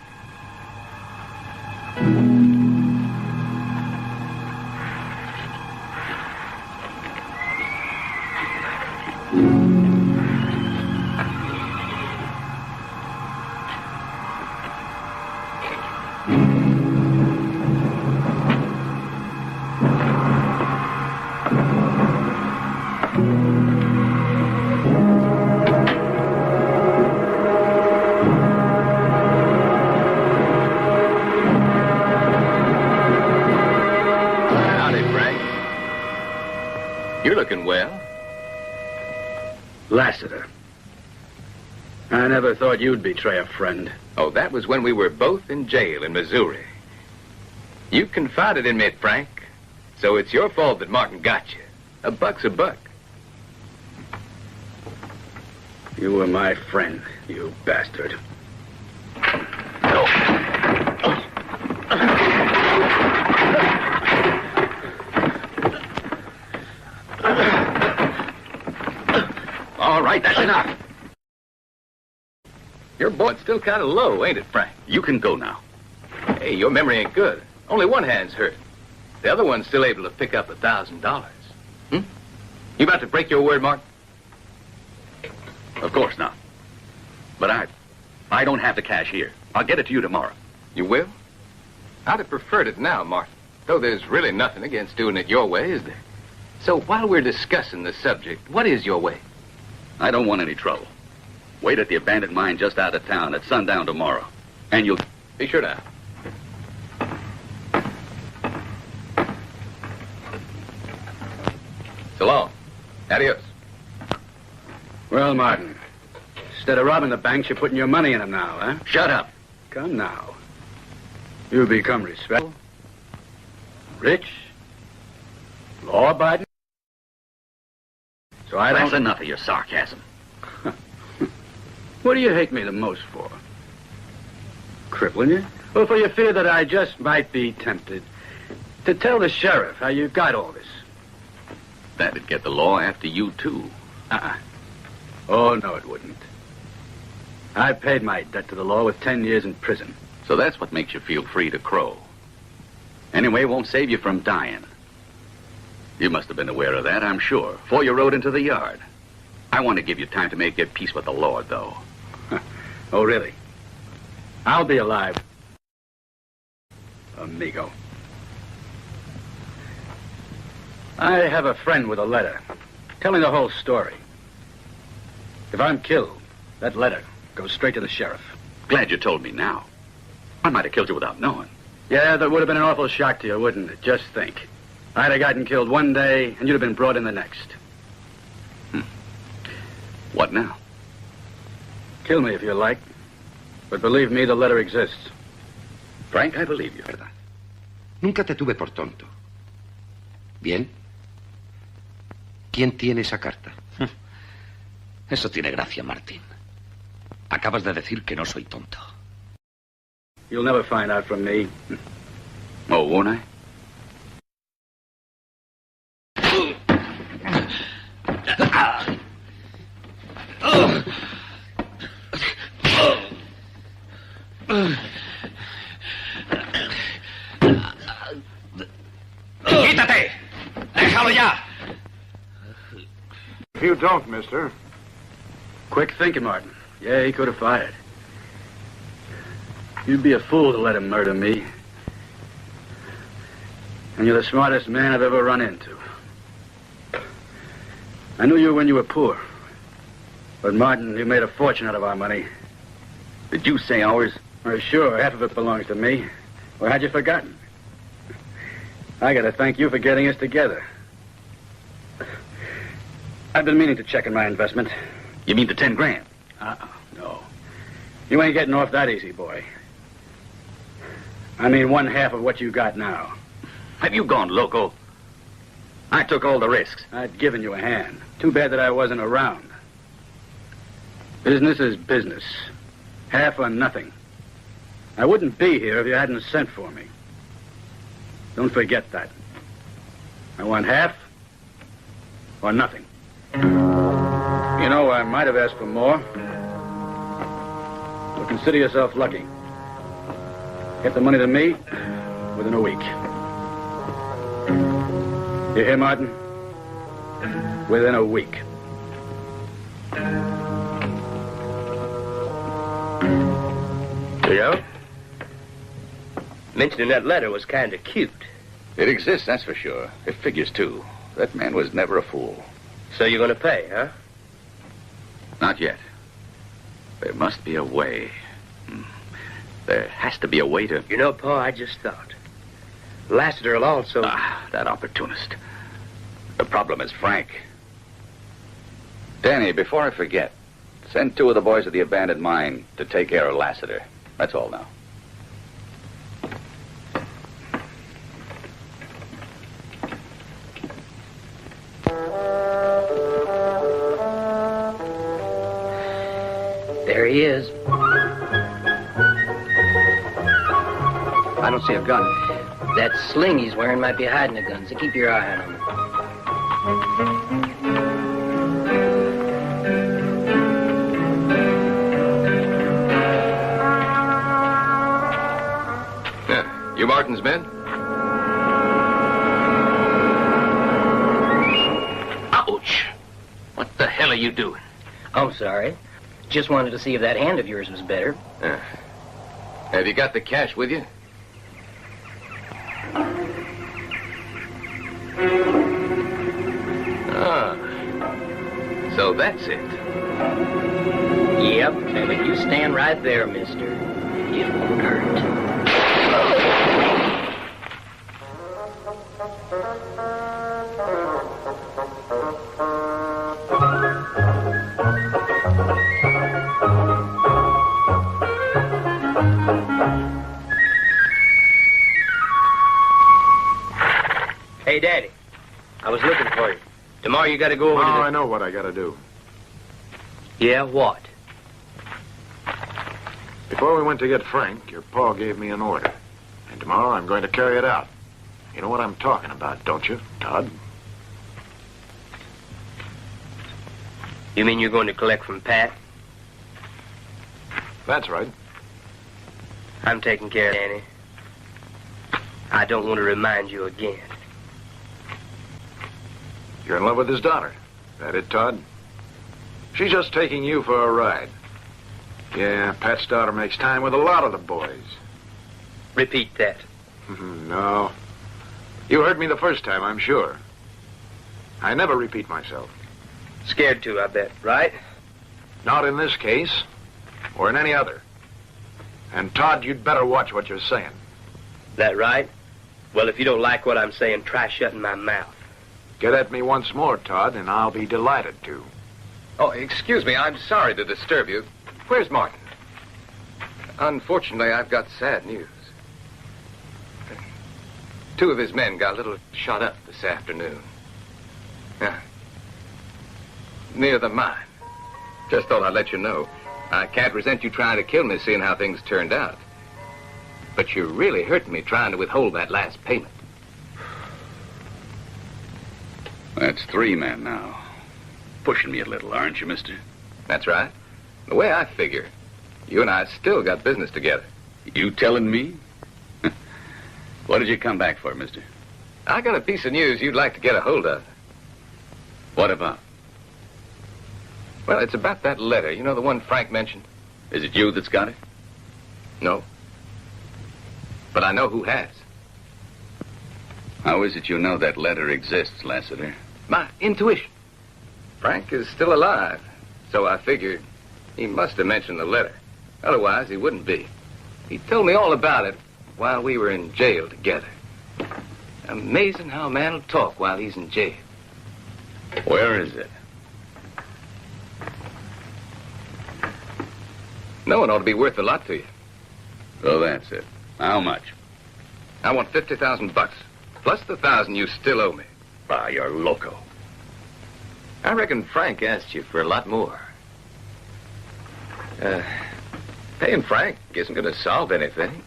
You're looking well. Lassiter. I never thought you'd betray a friend. Oh, that was when we were both in jail in Missouri. You confided in me, Frank. So it's your fault that Martin got you. A buck's a buck. You were my friend, you bastard. All right, that's enough. Your boy's still kind of low, ain't it, Frank? You can go now. Hey, your memory ain't good. Only one hand's hurt. The other one's still able to pick up $1,000. You about to break your word, Martin? Of course not. But I don't have the cash here. I'll get it to you tomorrow. You will? I'd have preferred it now, Martin. Though there's really nothing against doing it your way, is there? So while we're discussing the subject, what is your way? I don't want any trouble. Wait at the abandoned mine just out of town at sundown tomorrow. And you'll... Be sure to. So long. Adios. Well, Martin, instead of robbing the banks, you're putting your money in them now, huh? Shut up. Come now. You become respectful, rich, law-abiding. So I don't... That's enough of your sarcasm. What do you hate me the most for? Crippling you? Or for your fear that I just might be tempted to tell the sheriff how you got all this? That'd get the law after you, too. Oh, no, it wouldn't. I paid my debt to the law with 10 years in prison. So that's what makes you feel free to crow. Anyway, it won't save you from dying. You must have been aware of that, I'm sure, before you rode into the yard. I want to give you time to make your peace with the Lord, though. Oh, really? I'll be alive. Amigo. I have a friend with a letter, telling the whole story. If I'm killed, that letter goes straight to the sheriff. Glad you told me now. I might have killed you without knowing. Yeah, that would have been an awful shock to you, wouldn't it? Just think. I'd have gotten killed one day, and you'd have been brought in the next. What now? Kill me if you like. But believe me, the letter exists. Frank, I believe you. ¿Verdad? Nunca te tuve por tonto. Bien. ¿Quién tiene esa carta? Eso tiene gracia, Martín. Acabas de decir que no soy tonto. You'll never find out from me. Oh, won't I? ¡Quítate! ¡Déjalo ya! If you don't, mister. Quick thinking, Martin. Yeah, he could have fired. You'd be a fool to let him murder me. And you're the smartest man I've ever run into. I knew you when you were poor. But, Martin, you made a fortune out of our money. Did you say ours? Well, sure, half of it belongs to me. Or had you forgotten? I gotta thank you for getting us together. I've been meaning to check in my investment. You mean the 10 grand? No. You ain't getting off that easy, boy. I mean 1/2 of what you got now. Have you gone loco? I took all the risks. I'd given you a hand. Too bad that I wasn't around. Business is business. Half or nothing. I wouldn't be here if you hadn't sent for me. Don't forget that. I want half or nothing. You know, I might have asked for more. But consider yourself lucky. Get the money to me within a week. You hear, Martin? Within a week. You know, mentioning that letter was kind of cute. It exists, that's for sure. It figures, too. That man was never a fool. So you're going to pay, huh? Not yet. There must be a way. There has to be a way to... You know, Pa, I just thought. Lassiter will also... that opportunist. The problem is Frank. Danny, before I forget, send 2 of the boys of the abandoned mine to take care of Lassiter. That's all now. There he is. I don't see a gun. That sling he's wearing might be hiding a gun, so keep your eye on him. You Martin's men? Ouch! What the hell are you doing? I'm sorry. Just wanted to see if that hand of yours was better. Have you got the cash with you? So that's it. Yep, and if you stand right there, mister, it won't hurt. Hey, Daddy, I was looking for you. Tomorrow you got to go over to the... I know what I got to do. Yeah, what? Before we went to get Frank, your pa gave me an order. And tomorrow I'm going to carry it out. You know what I'm talking about, don't you, Todd? You mean you're going to collect from Pat? That's right. I'm taking care of Danny. I don't want to remind you again. You're in love with his daughter. That it, Todd? She's just taking you for a ride. Yeah, Pat's daughter makes time with a lot of the boys. Repeat that. No. You heard me the first time, I'm sure. I never repeat myself. Scared to, I bet, right? Not in this case, or in any other. And, Todd, you'd better watch what you're saying. That right? Well, if you don't like what I'm saying, try shutting my mouth. Get at me once more, Todd, and I'll be delighted to. Oh, excuse me. I'm sorry to disturb you. Where's Martin? Unfortunately, I've got sad news. 2 of his men got a little shot up this afternoon. Yeah. Near the mine. Just thought I'd let you know. I can't resent you trying to kill me, seeing how things turned out. But you're really hurting me trying to withhold that last payment. That's 3 men now. Pushing me a little, aren't you, mister? That's right. The way I figure, you and I still got business together. You telling me? What did you come back for, mister? I got a piece of news you'd like to get a hold of. What about? Well, it's about that letter. You know, the one Frank mentioned? Is it you that's got it? No. But I know who has. How is it you know that letter exists, Lassiter? My intuition. Frank is still alive. So I figured he must have mentioned the letter. Otherwise, he wouldn't be. He told me all about it while we were in jail together. Amazing how a man will talk while he's in jail. Where is it? Knowing ought to be worth a lot to you. So that's it. How much? I want $50,000, plus the 1,000 you still owe me. Ah, you're loco. I reckon Frank asked you for a lot more. Paying Frank isn't going to solve anything.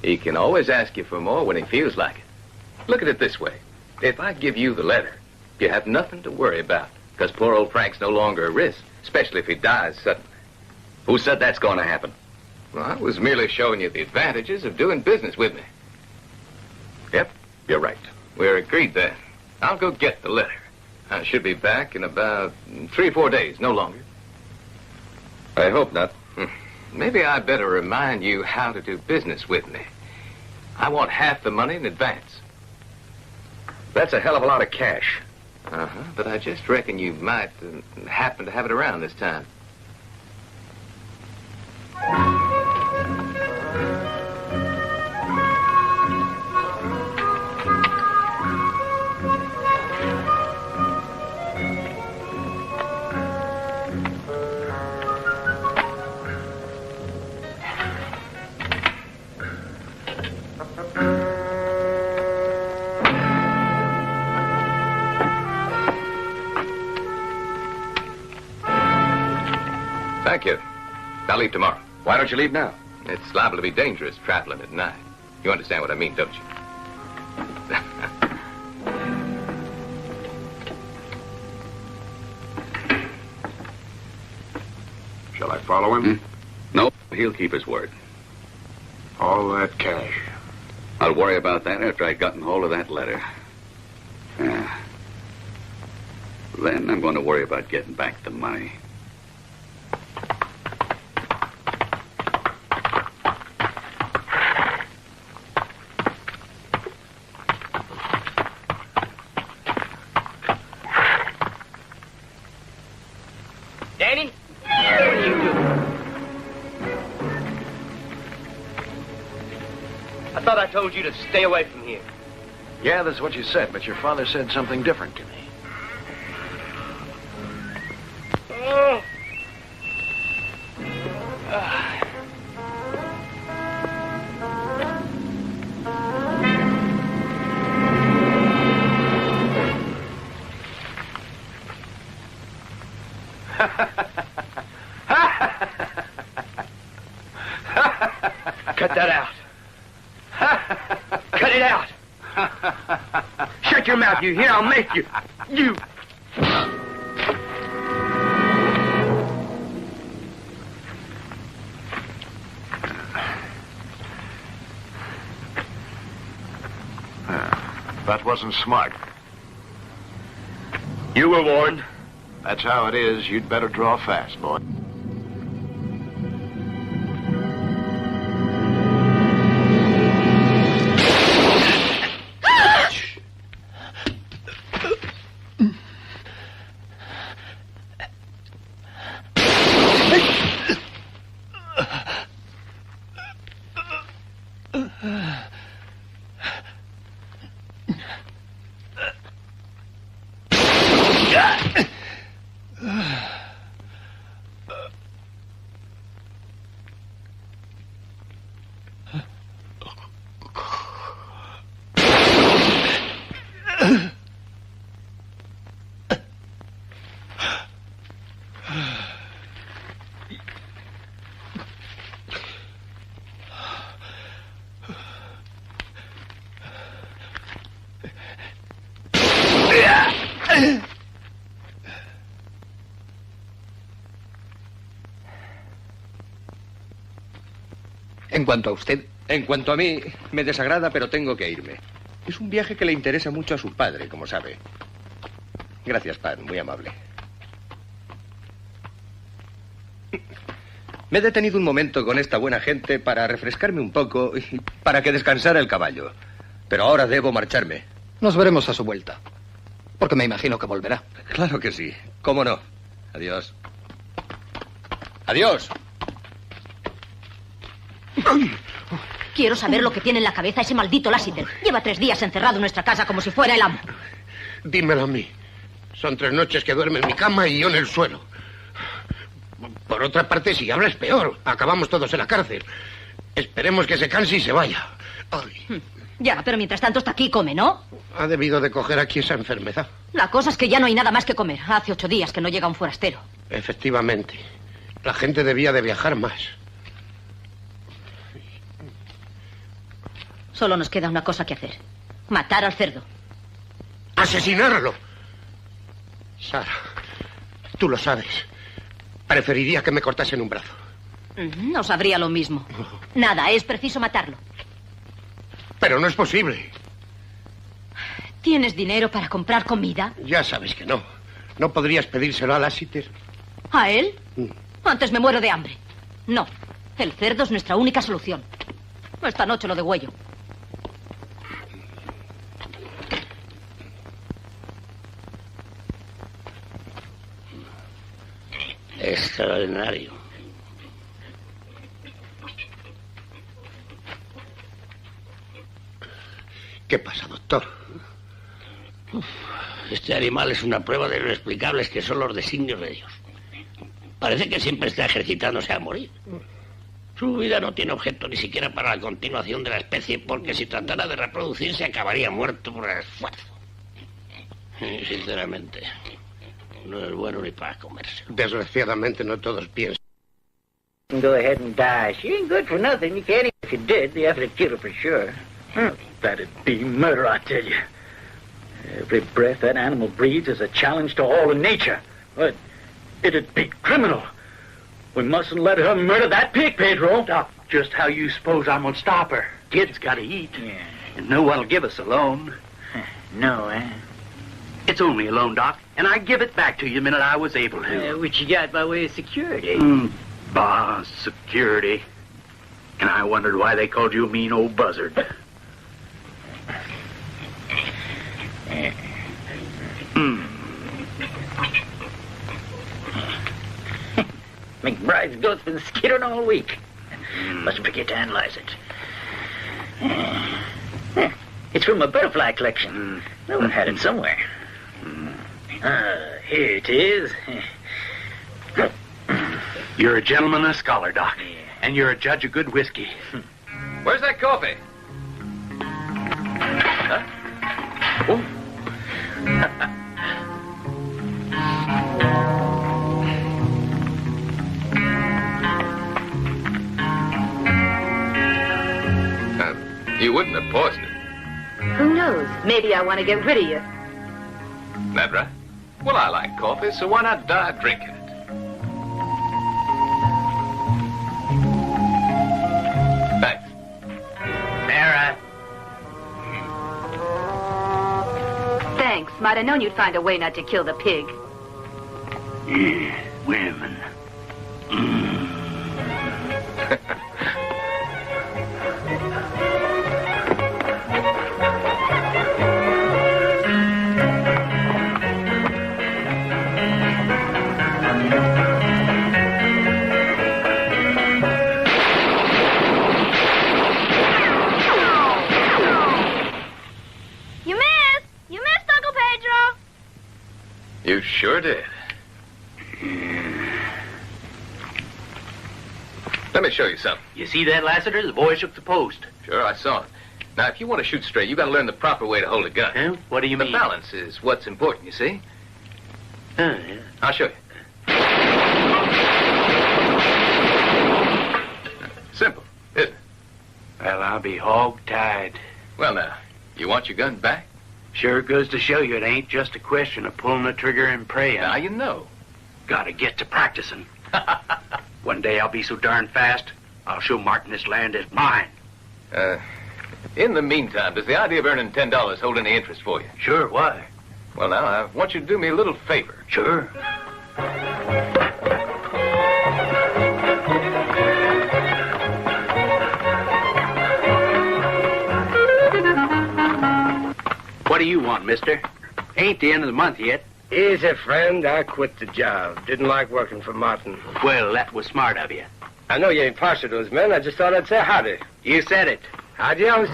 He can always ask you for more when he feels like it. Look at it this way. If I give you the letter, you have nothing to worry about, because poor old Frank's no longer a risk, especially if he dies suddenly. Who said that's going to happen? Well, I was merely showing you the advantages of doing business with me. Yep, you're right. We're agreed then. I'll go get the letter. I should be back in about 3 or 4 days, no longer. I hope not. Maybe I better remind you how to do business with me. I want half the money in advance. That's a hell of a lot of cash. Uh-huh, but I just reckon you might happen to have it around this time. Thank you. I'll leave tomorrow. Why don't you leave now? It's liable to be dangerous traveling at night. You understand what I mean, don't you? Shall I follow him? No, he'll keep his word. All that cash. I'll worry about that after I've gotten hold of that letter. Yeah. Then I'm going to worry about getting back the money. Danny? What are you doing? I thought I told you to stay away from here. Yeah, that's what you said, but your father said something different to me. Oh. Cut that out. Cut it out. Shut your mouth, you hear? I'll make you. You. That wasn't smart. You were warned. That's how it is. You'd better draw fast, boy. En cuanto a usted... En cuanto a mí, me desagrada, pero tengo que irme. Es un viaje que le interesa mucho a su padre, como sabe. Gracias, Pan, muy amable. Me he detenido un momento con esta buena gente para refrescarme un poco y para que descansara el caballo. Pero ahora debo marcharme. Nos veremos a su vuelta. Porque me imagino que volverá. Claro que sí. ¿Cómo no? Adiós. Adiós. Quiero saber lo que tiene en la cabeza ese maldito Lassiter. Lleva 3 días encerrado en nuestra casa como si fuera el amo. Dímelo a mí. Son 3 noches que duerme en mi cama y yo en el suelo. Por otra parte, si habla es peor. Acabamos todos en la cárcel. Esperemos que se canse y se vaya. Ay. Ya, pero mientras tanto está aquí y come, ¿no? Ha debido de coger aquí esa enfermedad. La cosa es que ya no hay nada más que comer. Hace 8 días que no llega un forastero. Efectivamente. La gente debía de viajar más. Solo nos queda una cosa que hacer. Matar al cerdo. ¡Asesinarlo! Sara, tú lo sabes. Preferiría que me cortasen un brazo. No sabría lo mismo. Nada, es preciso matarlo. Pero no es posible. ¿Tienes dinero para comprar comida? Ya sabes que no. ¿No podrías pedírselo a Lassiter? ¿A él? Antes me muero de hambre. No, el cerdo es nuestra única solución. Esta noche lo degüello. Extraordinario. ¿Qué pasa, doctor? Este animal es una prueba de lo inexplicables que son los designios de Dios. Parece que siempre está ejercitándose a morir. Su vida no tiene objeto ni siquiera para la continuación de la especie, porque si tratara de reproducirse acabaría muerto por el esfuerzo. Y, sinceramente, no es bueno ni para comerse. Desgraciadamente no todos piensan. Go ahead and die. She ain't good for nothing. You can't even if you did. You have to kill her for sure. That'd be murder, I tell you. Every breath that animal breathes is a challenge to all of nature. But it'd be criminal. We mustn't let her murder that pig, Pedro. Doc, just how you suppose I'm gonna stop her? Kids gotta eat. Yeah. And no one'll give us a loan. No, eh? It's only a loan, Doc, and I give it back to you the minute I was able to. What you got by way of security? Bah, security. And I wondered why they called you a mean old buzzard. McBride's goat's been skittering all week. Must forget to analyze it. It's from a butterfly collection. No one had it somewhere. Here it is. You're a gentleman and a scholar, Doc. Yeah. And you're a judge of good whiskey. Where's that coffee? Huh? Oh. You wouldn't have poisoned it. Who knows? Maybe I want to get rid of you. That right? Well, I like coffee, so why not die drinking it? Thanks. Mara. Thanks. Might have known you'd find a way not to kill the pig. Women. You sure did. Let me show you something. You see that, Lassiter? The boy shook the post. Sure, I saw it. Now, if you want to shoot straight, you got to learn the proper way to hold a gun. Huh? What do you mean? The balance is what's important, you see? Yeah. I'll show you. Simple, isn't it? Well, I'll be hog-tied. Well, now, you want your gun back? Sure goes to show you it ain't just a question of pulling the trigger and praying. Now you know. Gotta get to practicing. One day I'll be so darn fast, I'll show Martin this land is mine. In the meantime, does the idea of earning $10 hold any interest for you? Sure, why? Well, now, I want you to do me a little favor. Sure. What do you want, mister? Ain't the end of the month yet. Easy, friend. I quit the job. Didn't like working for Martin. Well, that was smart of you. I know you ain't partial to those men. I just thought I'd say howdy. You said it. Adios.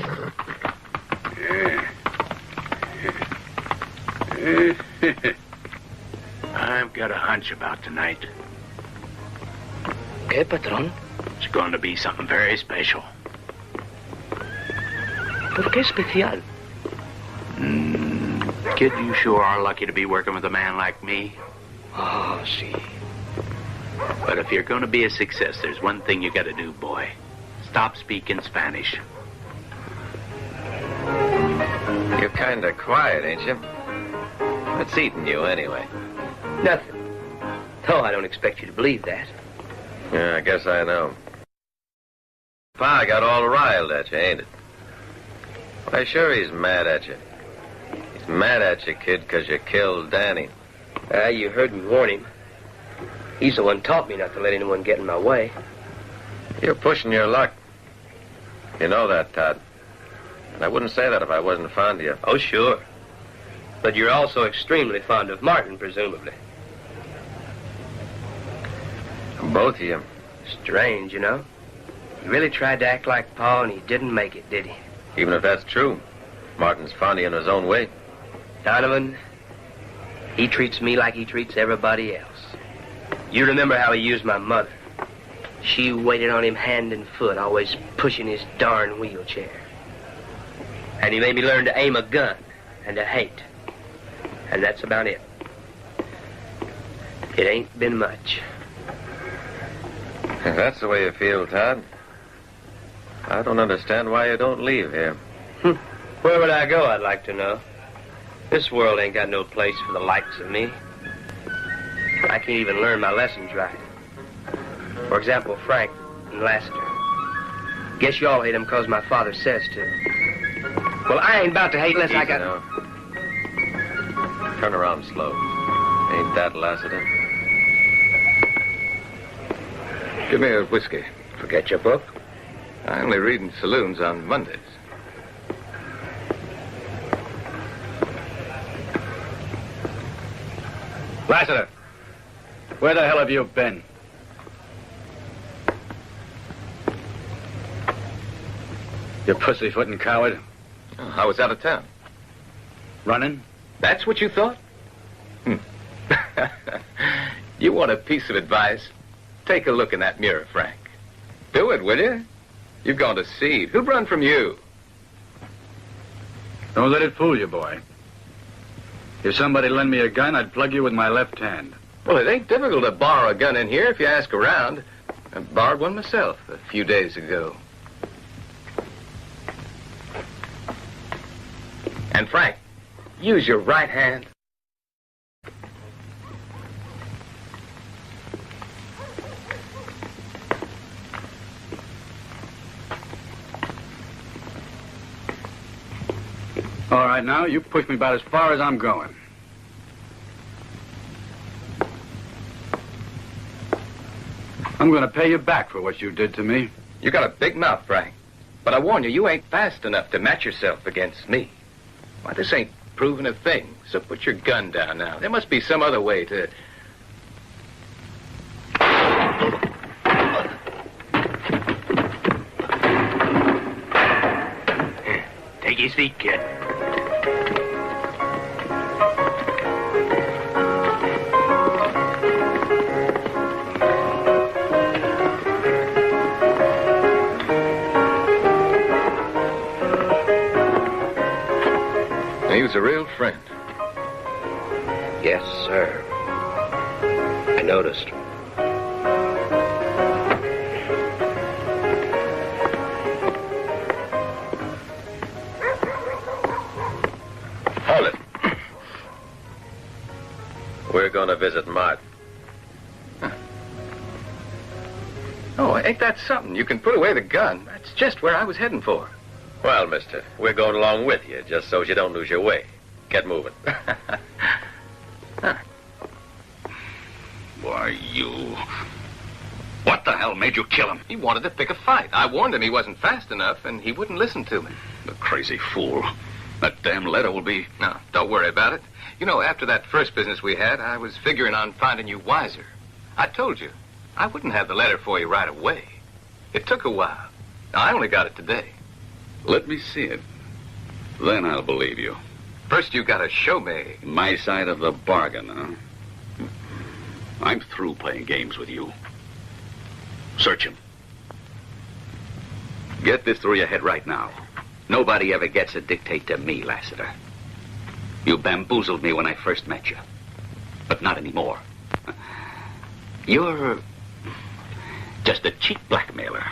I've got a hunch about tonight. ¿Qué, patrón? It's going to be something very special. ¿Por qué especial? Kid, you sure are lucky to be working with a man like me. Oh, sí. But if you're going to be a success, there's one thing you got to do, boy. Stop speaking Spanish. You're kind of quiet, ain't you? What's eating you, anyway? Nothing. No, I don't expect you to believe that. Yeah, I guess I know. Pa got all riled at you, ain't it? Why, sure he's mad at you. He's mad at you, kid, because you killed Danny. You heard me warn him. He's the one taught me not to let anyone get in my way. You're pushing your luck. You know that, Todd. And I wouldn't say that if I wasn't fond of you. Oh, sure. But you're also extremely fond of Martin, presumably. Both of you. Strange, you know. He really tried to act like Pa, and he didn't make it, did he? Even if that's true, Martin's fond of you in his own way. Donovan, he treats me like he treats everybody else. You remember how he used my mother. She waited on him hand and foot, always pushing his darn wheelchair. And he made me learn to aim a gun and to hate. And that's about it. It ain't been much. If that's the way you feel, Todd, I don't understand why you don't leave here. Where would I go, I'd like to know. This world ain't got no place for the likes of me. I can't even learn my lessons right. For example, Frank and Lassiter. Guess you all hate him because my father says to. Well, I ain't about to hate unless I got... Now. Turn around slow. Ain't that Lassiter? Give me a whiskey. Forget your book? I only read in saloons on Mondays. Lassiter, where the hell have you been? You pussyfooting coward. Oh, I was out of town. Running? That's what you thought? You want a piece of advice? Take a look in that mirror, Frank. Do it, will you? You've gone to seed. Who'd run from you? Don't let it fool you, boy. If somebody lend me a gun, I'd plug you with my left hand. Well, it ain't difficult to borrow a gun in here if you ask around. I borrowed one myself a few days ago. And Frank, use your right hand. All right, now, you push me about as far as I'm going. I'm going to pay you back for what you did to me. You got a big mouth, Frank. But I warn you, you ain't fast enough to match yourself against me. Why, this ain't proving a thing. So put your gun down now. There must be some other way to... Take your seat, kid. He was a real friend. Yes, sir. I noticed. Hold it. We're going to visit Martin. Oh, ain't that something? You can put away the gun. That's just where I was heading for. Well, mister, we're going along with you, just so you don't lose your way. Get moving. Why, you... What the hell made you kill him? He wanted to pick a fight. I warned him he wasn't fast enough, and he wouldn't listen to me. The crazy fool. That damn letter will be... No, don't worry about it. You know, after that first business we had, I was figuring on finding you wiser. I told you, I wouldn't have the letter for you right away. It took a while. I only got it today. Let me see it. Then I'll believe you. First, you gotta show me. My side of the bargain, huh? I'm through playing games with you. Search him. Get this through your head right now. Nobody ever gets to dictate to me, Lassiter. You bamboozled me when I first met you. But not anymore. You're just a cheap blackmailer.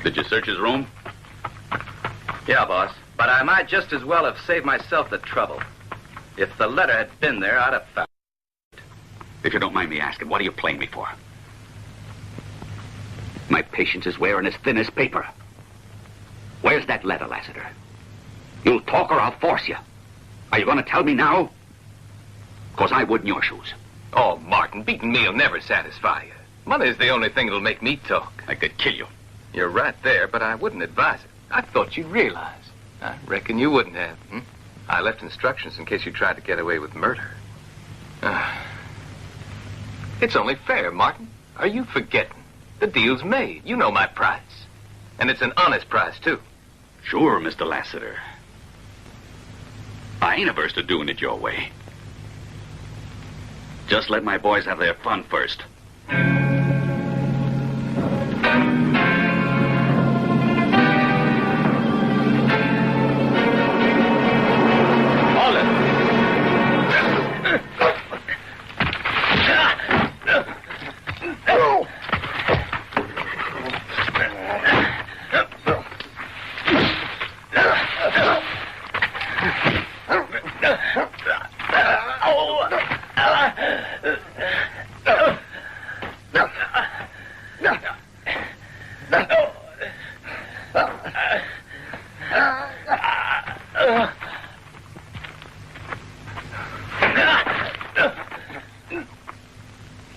Did you search his room? Yeah, boss. But I might just as well have saved myself the trouble. If the letter had been there, I'd have found it. If you don't mind me asking, what are you playing me for? My patience is wearing as thin as paper. Where's that letter, Lassiter? You'll talk or I'll force you. Are you going to tell me now? Because I would in your shoes. Oh, Martin, beating me will never satisfy you. Money's the only thing that'll make me talk. I could kill you. You're right there, but I wouldn't advise it. I thought you'd realize. I reckon you wouldn't have. I left instructions in case you tried to get away with murder. It's only fair, Martin. Are you forgetting? The deal's made. You know my price. And it's an honest price, too. Sure, Mr. Lassiter. I ain't averse to doing it your way. Just let my boys have their fun first.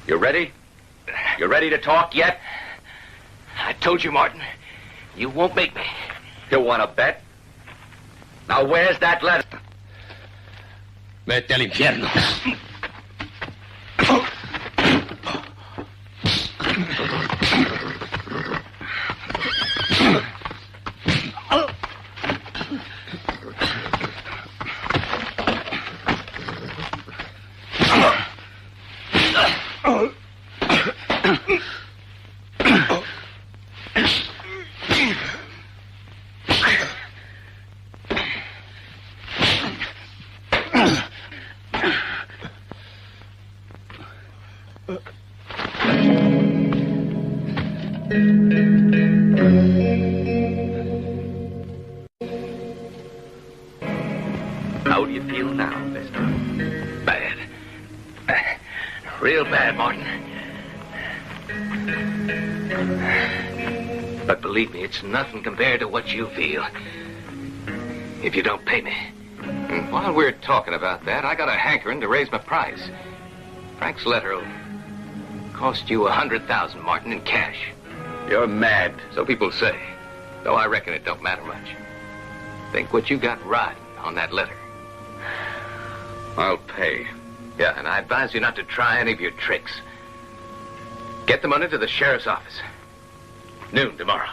You ready? You ready to talk yet? I told you, Martin. You won't make me. You want to bet? Now, where's that letter? Vete al infierno. How do you feel now, mister? Bad. Real bad, Martin. But believe me, it's nothing compared to what you feel. If you don't pay me. And while we're talking about that, I got a hankering to raise my price. Frank's letter will cost you $100,000, Martin, in cash. You're mad. So people say. Though I reckon it don't matter much. Think what you got riding on that letter. I'll pay. Yeah, and I advise you not to try any of your tricks. Get the money to the sheriff's office. Noon tomorrow.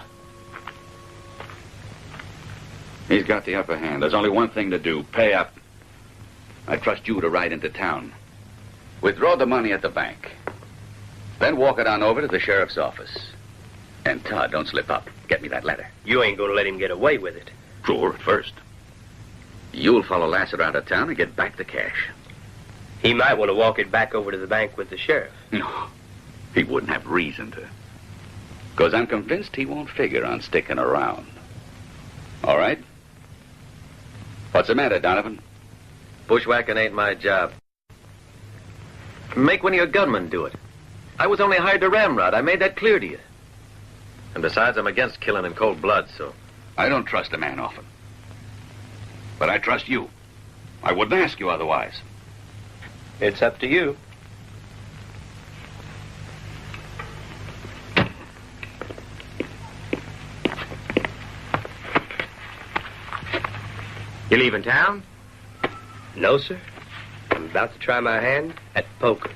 He's got the upper hand. There's only one thing to do. Pay up. I trust you to ride into town. Withdraw the money at the bank. Then walk it on over to the sheriff's office. And Todd, don't slip up. Get me that letter. You ain't gonna let him get away with it. Sure, at first. You'll follow Lassiter out of town and get back the cash. He might want to walk it back over to the bank with the sheriff. No, he wouldn't have reason to. Because I'm convinced he won't figure on sticking around. All right? What's the matter, Donovan? Bushwhacking ain't my job. Make one of your gunmen do it. I was only hired to ramrod. I made that clear to you. And besides, I'm against killing in cold blood, so... I don't trust a man often. But I trust you. I wouldn't ask you otherwise. It's up to you. You leaving town? No, sir. I'm about to try my hand at poker.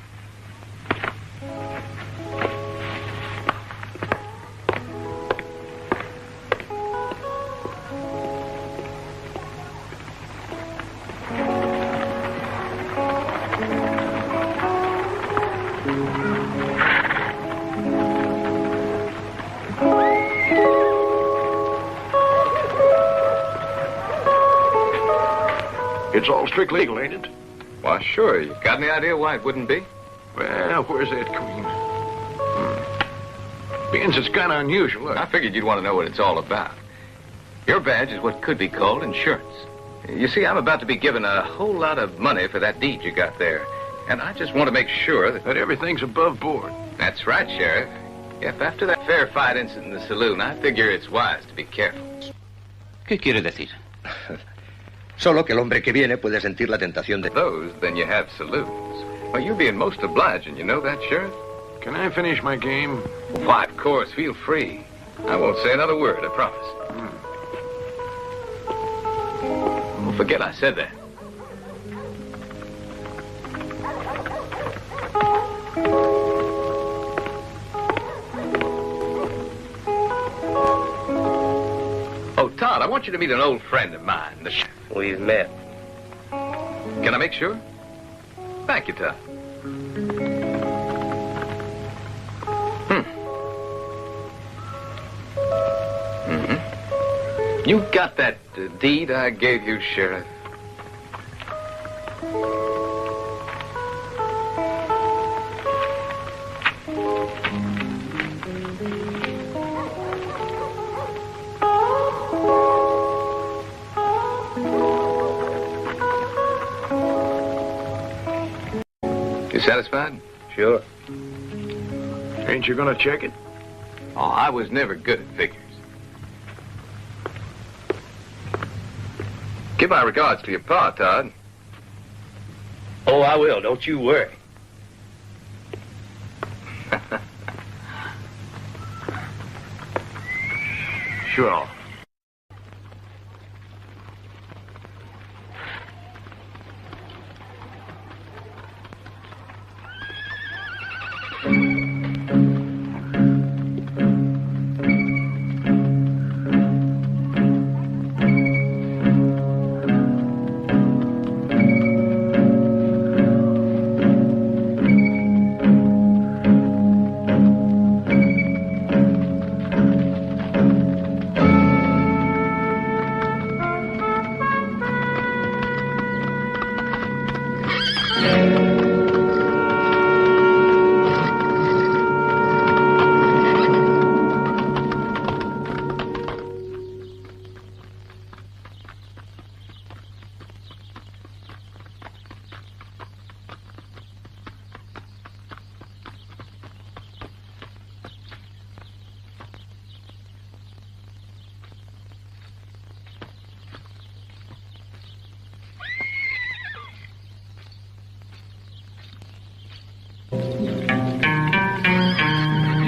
It's all strict legal, ain't it? Why, sure. You got any idea why it wouldn't be? Well, where's that queen? Being it's kind of unusual. I figured you'd want to know what it's all about. Your badge is what could be called insurance. You see, I'm about to be given a whole lot of money for that deed you got there. And I just want to make sure that everything's above board. That's right, Sheriff. If after that fair fight incident in the saloon, I figure it's wise to be careful. ¿Qué quiere decir? Solo que el hombre que viene puede sentir la tentación de... Those, then you have saloons. Well, you're being most obliging, you know that, Sheriff? Can I finish my game? Why, of course, feel free. I won't say another word, I promise. Don't forget I said that. Oh, Todd, I want you to meet an old friend of mine, the sheriff. We've met. Can I make sure? Thank you, Todd. You got that deed I gave you, Sheriff? You satisfied? Sure. Ain't you gonna check it? Oh, I was never good at figures. Give my regards to your pa, Todd. Oh, I will. Don't you worry. Sure.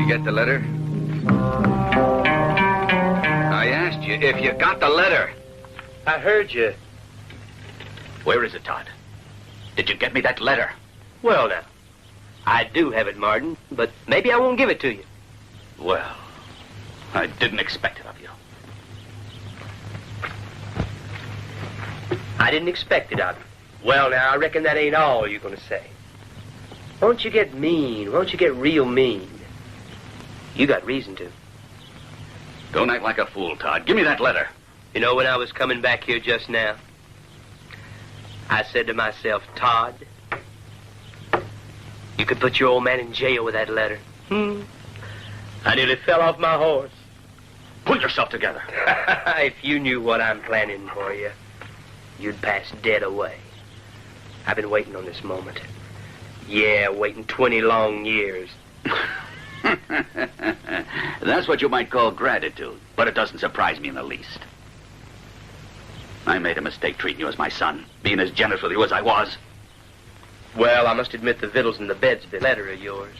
Get the letter? I asked you if you got the letter. I heard you. Where is it, Todd? Did you get me that letter? Well, now, I do have it, Martin, but maybe I won't give it to you. Well, I didn't expect it of you. I didn't expect it of you. Well, now, I reckon that ain't all you're going to say. Won't you get mean? Won't you get real mean? You got reason to. Don't act like a fool, Todd. Give me that letter. You know, when I was coming back here just now, I said to myself, Todd, you could put your old man in jail with that letter. I nearly fell off my horse. Pull yourself together. If you knew what I'm planning for you, you'd pass dead away. I've been waiting on this moment. Yeah, waiting 20 long years. That's what you might call gratitude, but it doesn't surprise me in the least. I made a mistake treating you as my son, being as generous with you as I was. Well, I must admit the victuals in the bed's been a letter of yours.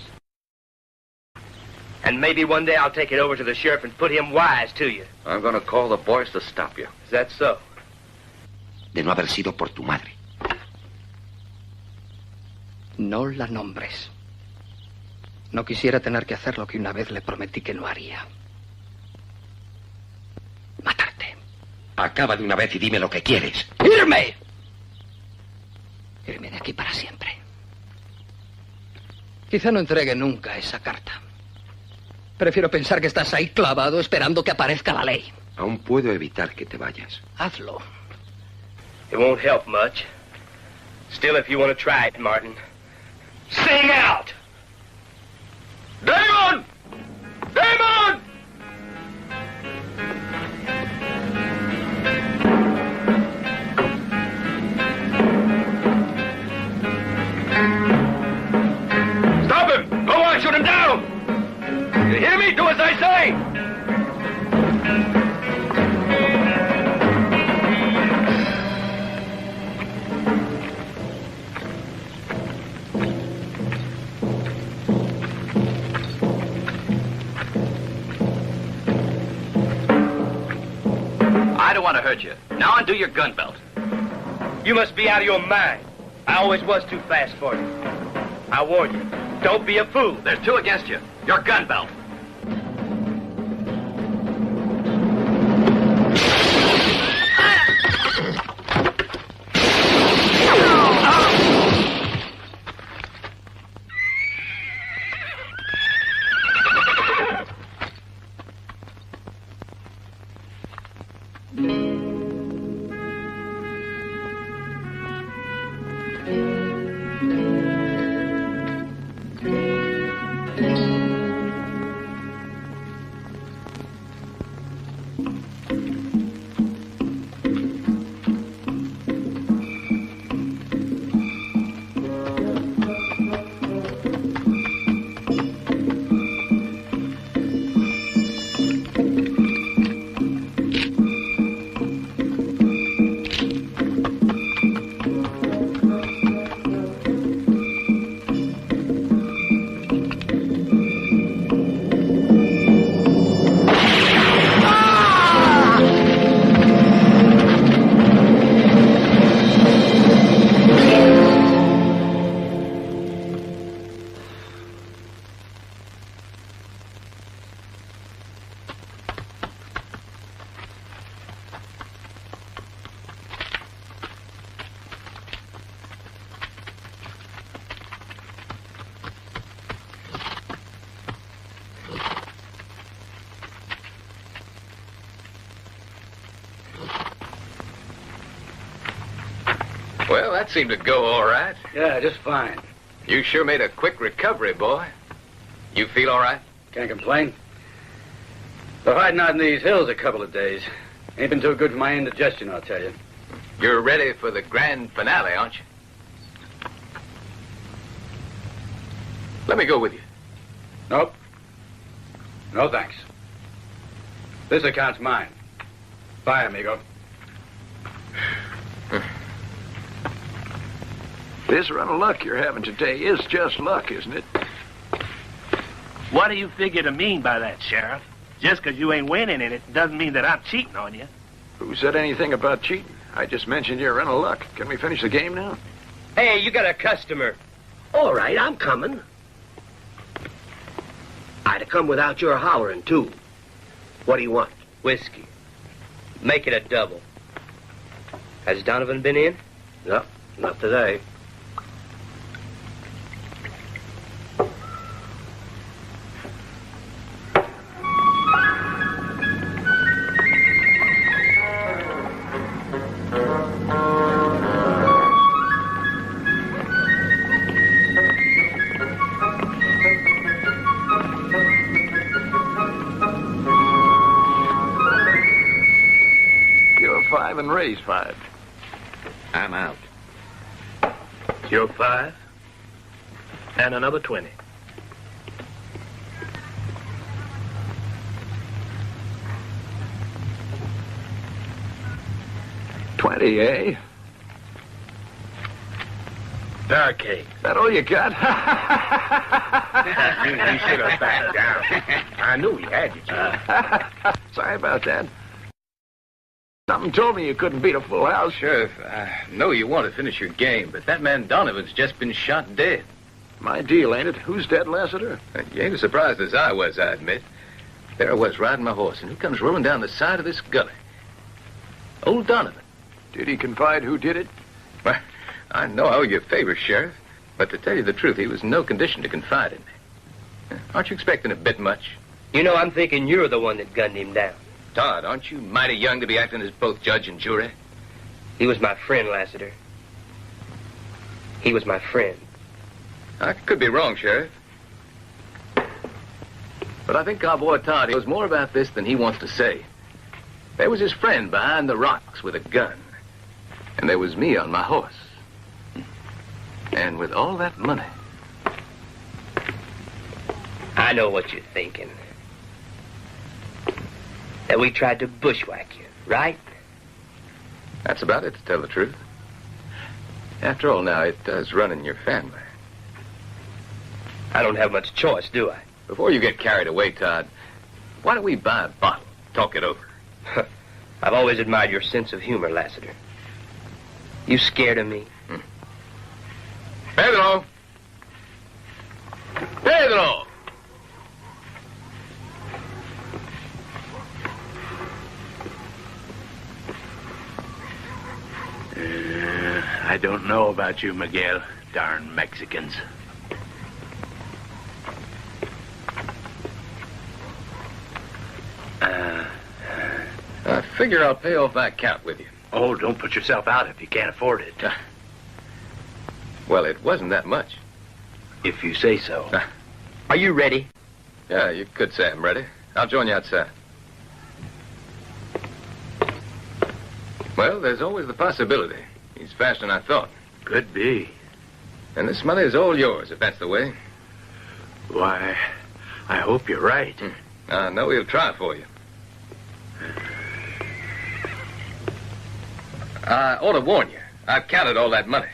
And maybe one day I'll take it over to the sheriff and put him wise to you. I'm going to call the boys to stop you. Is that so? de no haber sido por tu madre. No la nombres. No quisiera tener que hacer lo que una vez le prometí que no haría. Matarte. Acaba de una vez y dime lo que quieres. ¡Irme! Irme de aquí para siempre. Quizá no entregue nunca esa carta. Prefiero pensar que estás ahí clavado esperando que aparezca la ley. Aún puedo evitar que te vayas. Hazlo. It won't help much. Still, if you want to try it, Martin, sing out! Damon! Damon! Stop him! Go on, shoot him down! You hear me? Do as I say! I don't want to hurt you. Now undo your gun belt. You must be out of your mind. I always was too fast for you. I warn you, don't be a fool. There's two against you. Your gun belt. Well, that seemed to go all right. Yeah, just fine. You sure made a quick recovery, boy. You feel all right? Can't complain. Though hiding out in these hills a couple of days ain't been too good for my indigestion, I'll tell you. You're ready for the grand finale, aren't you? Let me go with you. Nope. No, thanks. This account's mine. Bye, amigo. This run of luck you're having today is just luck, isn't it? What do you figure to mean by that, Sheriff? Just because you ain't winning in it doesn't mean that I'm cheating on you. Who said anything about cheating? I just mentioned your run of luck. Can we finish the game now? Hey, you got a customer. All right, I'm coming. I'd have come without your hollering, too. What do you want? Whiskey. Make it a double. Has Donovan been in? No, not today. And raise 5. I'm out. You're 5. And another 20. $20, eh? Barricade. Is that all you got? You should have backed down. I knew he had you, Jim. Sorry about that. Something told me you couldn't beat a full house. Sheriff, I know you want to finish your game, but that man Donovan's just been shot dead. My deal, ain't it? Who's dead, Lassiter? You ain't as surprised as I was, I admit. There I was riding my horse, and he comes rolling down the side of this gully. Old Donovan. Did he confide who did it? Well, I know I owe you a favor, Sheriff, but to tell you the truth, he was in no condition to confide in me. Aren't you expecting a bit much? You know, I'm thinking you're the one that gunned him down. Todd, aren't you mighty young to be acting as both judge and jury? He was my friend, Lassiter. He was my friend. I could be wrong, Sheriff. But I think our boy Todd knows more about this than he wants to say. There was his friend behind the rocks with a gun. And there was me on my horse. And with all that money. I know what you're thinking. That we tried to bushwhack you, right? That's about it, to tell the truth. After all, now, it does run in your family. I don't have much choice, do I? Before you get carried away, Todd, why don't we buy a bottle, talk it over? I've always admired your sense of humor, Lassiter. You scared of me? Pedro! Pedro! I don't know about you, Miguel. Darn Mexicans. I figure I'll pay off that account with you. Oh, don't put yourself out if you can't afford it. Well, it wasn't that much. If you say so. Are you ready? Yeah, you could say I'm ready. I'll join you outside. Well, there's always the possibility. He's faster than I thought. Could be. And this money is all yours, if that's the way. Why, I hope you're right. I know he'll try for you. I ought to warn you. I've counted all that money.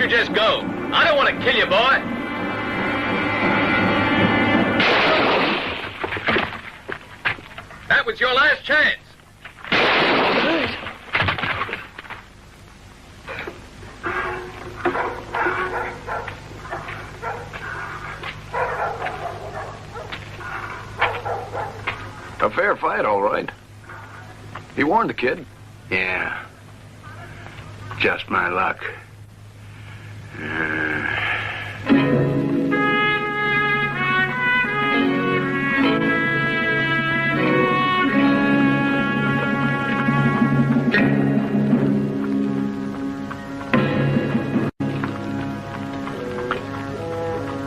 Just go. I don't want to kill you, boy. That was your last chance. A fair fight, all right. He warned the kid. Yeah. Just my luck.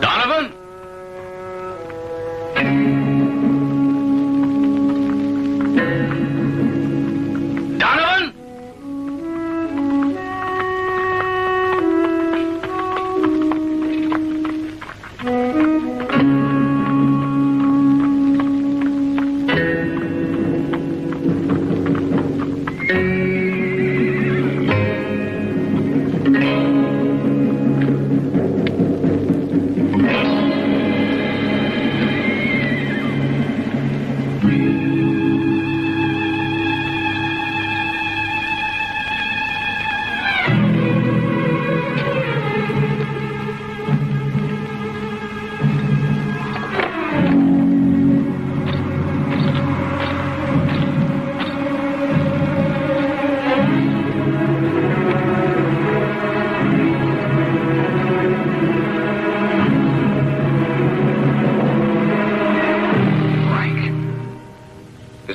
Donovan? Donovan?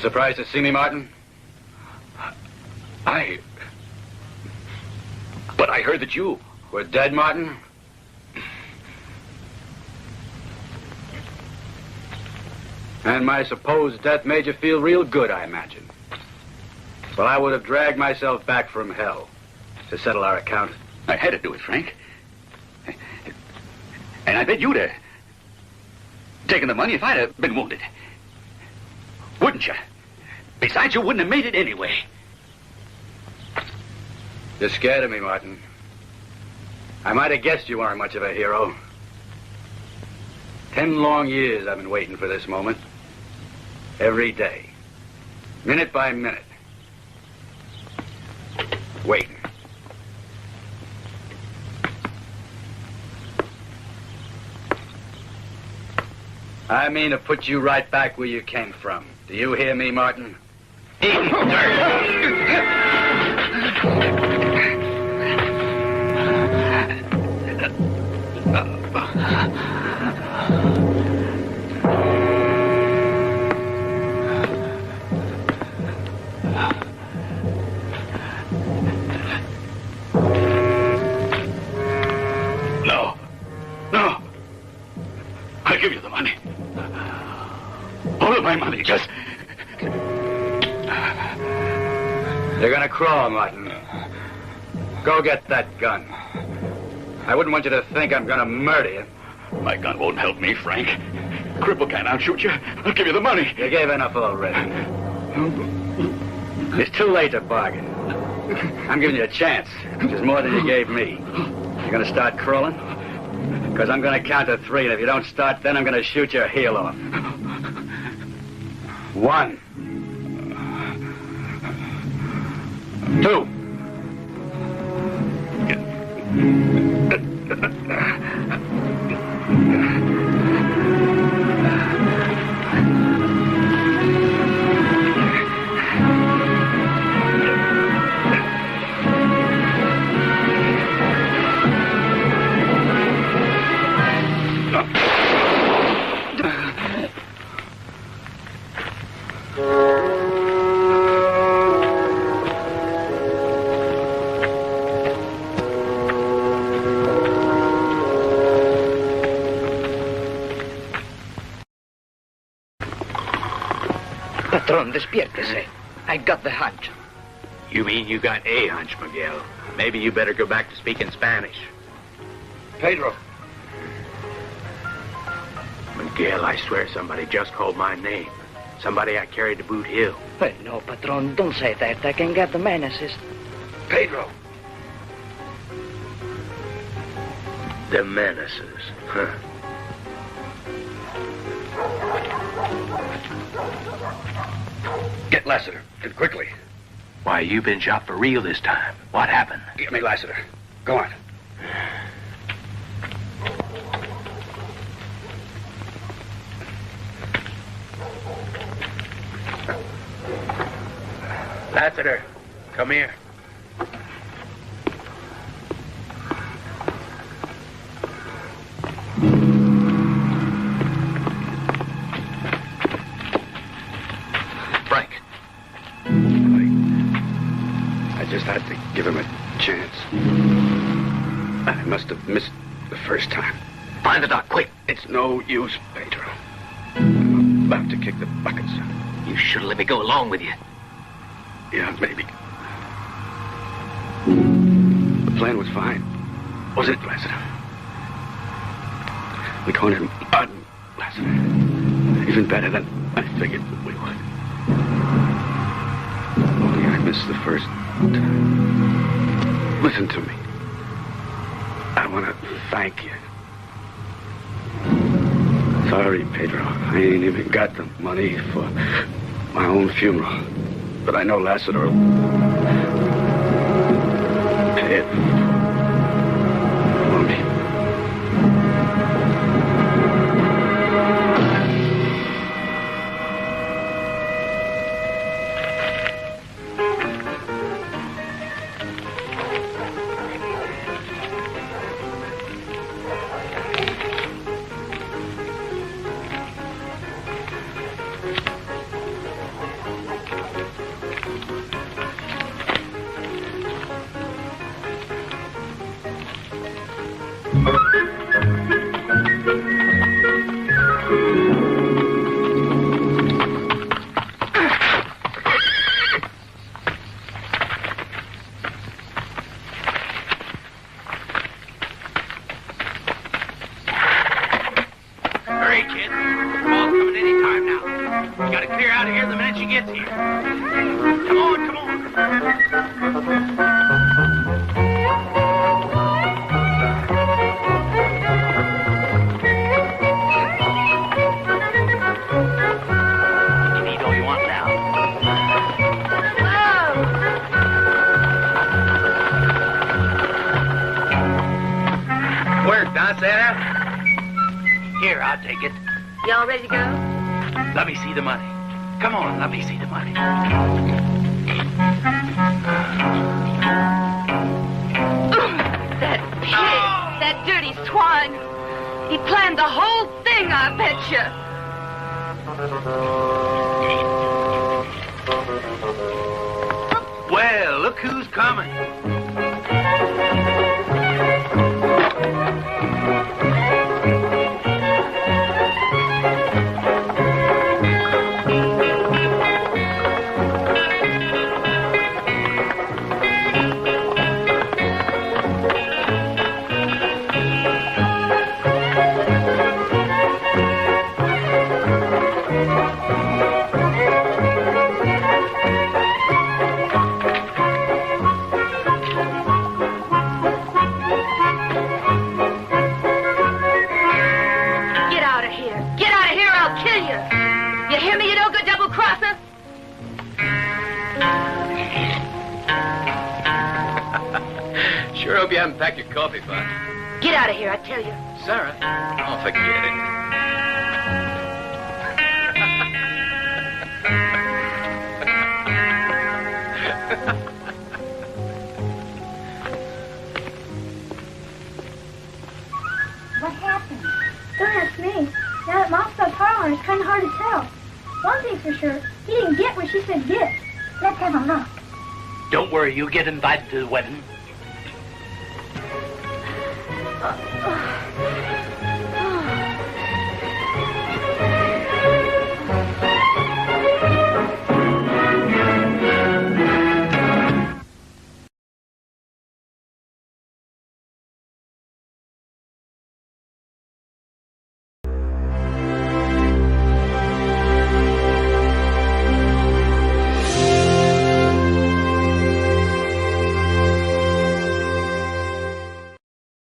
Surprised to see me, Martin? But I heard that you were dead, Martin. And my supposed death made you feel real good, I imagine. Well, I would have dragged myself back from hell to settle our account. I had to do it, Frank. And I bet you'd have taken the money if I'd have been wounded. Wouldn't you? Besides, you wouldn't have made it anyway. You're scared of me, Martin. I might have guessed you weren't much of a hero. 10 long years I've been waiting for this moment. Every day. Minute by minute. Waiting. I mean to put you right back where you came from. Do you hear me, Martin? No. No. I'll give you the money. All of my money, just... You're gonna crawl, Martin. Go get that gun. I wouldn't want you to think I'm gonna murder you. My gun won't help me, Frank. Cripple can't outshoot you. I'll give you the money. You gave enough already. It's too late to bargain. I'm giving you a chance, which is more than you gave me. You're gonna start crawling? Because I'm gonna count to 3, and if you don't start, then I'm gonna shoot your heel off. 1. 2. Patron, despiértese. I got the hunch. You mean you got a hunch, Miguel? Maybe you better go back to speaking Spanish. Pedro. Miguel, I swear somebody just called my name. Somebody I carried to Boot Hill. Well, no, Patron, don't say that. I can get the menaces. Pedro. The menaces, huh? Get Lassiter, and quickly. Why, you've been shot for real this time. What happened? Get me Lassiter. Go on. Lassiter, come here. Frank. I just had to give him a chance. I must have missed the first time. Find the doc, quick. It's no use, Pedro. I'm about to kick the buckets. You should have let me go along with you. Yeah, maybe. The plan was fine, wasn't it, Lassiter? We cornered Martin, Lassiter. Even better than I figured we would. Only I missed the first time. Listen to me. I want to thank you. Sorry, Pedro. I ain't even got the money for my own funeral. But I know Lassiter will pay it for me. gotta clear out of here the minute she gets here. Come on, come on. You eat all you want now. Where, Don Santa? Here, I'll take it. Y'all ready to go? Let me see the money. Come on, let me see the money. That pig, that dirty swine. He planned the whole thing, I bet you. Well, look who's coming. Sure hope you haven't packed your coffee box. Get out of here, I tell you. Sarah? Oh, forget it. What happened? Don't ask me. Now that Mom stopped hollering, it's kind of hard to tell. One thing's for sure, he didn't get what she said get. Let's have a look. Don't worry, you'll get invited to the wedding.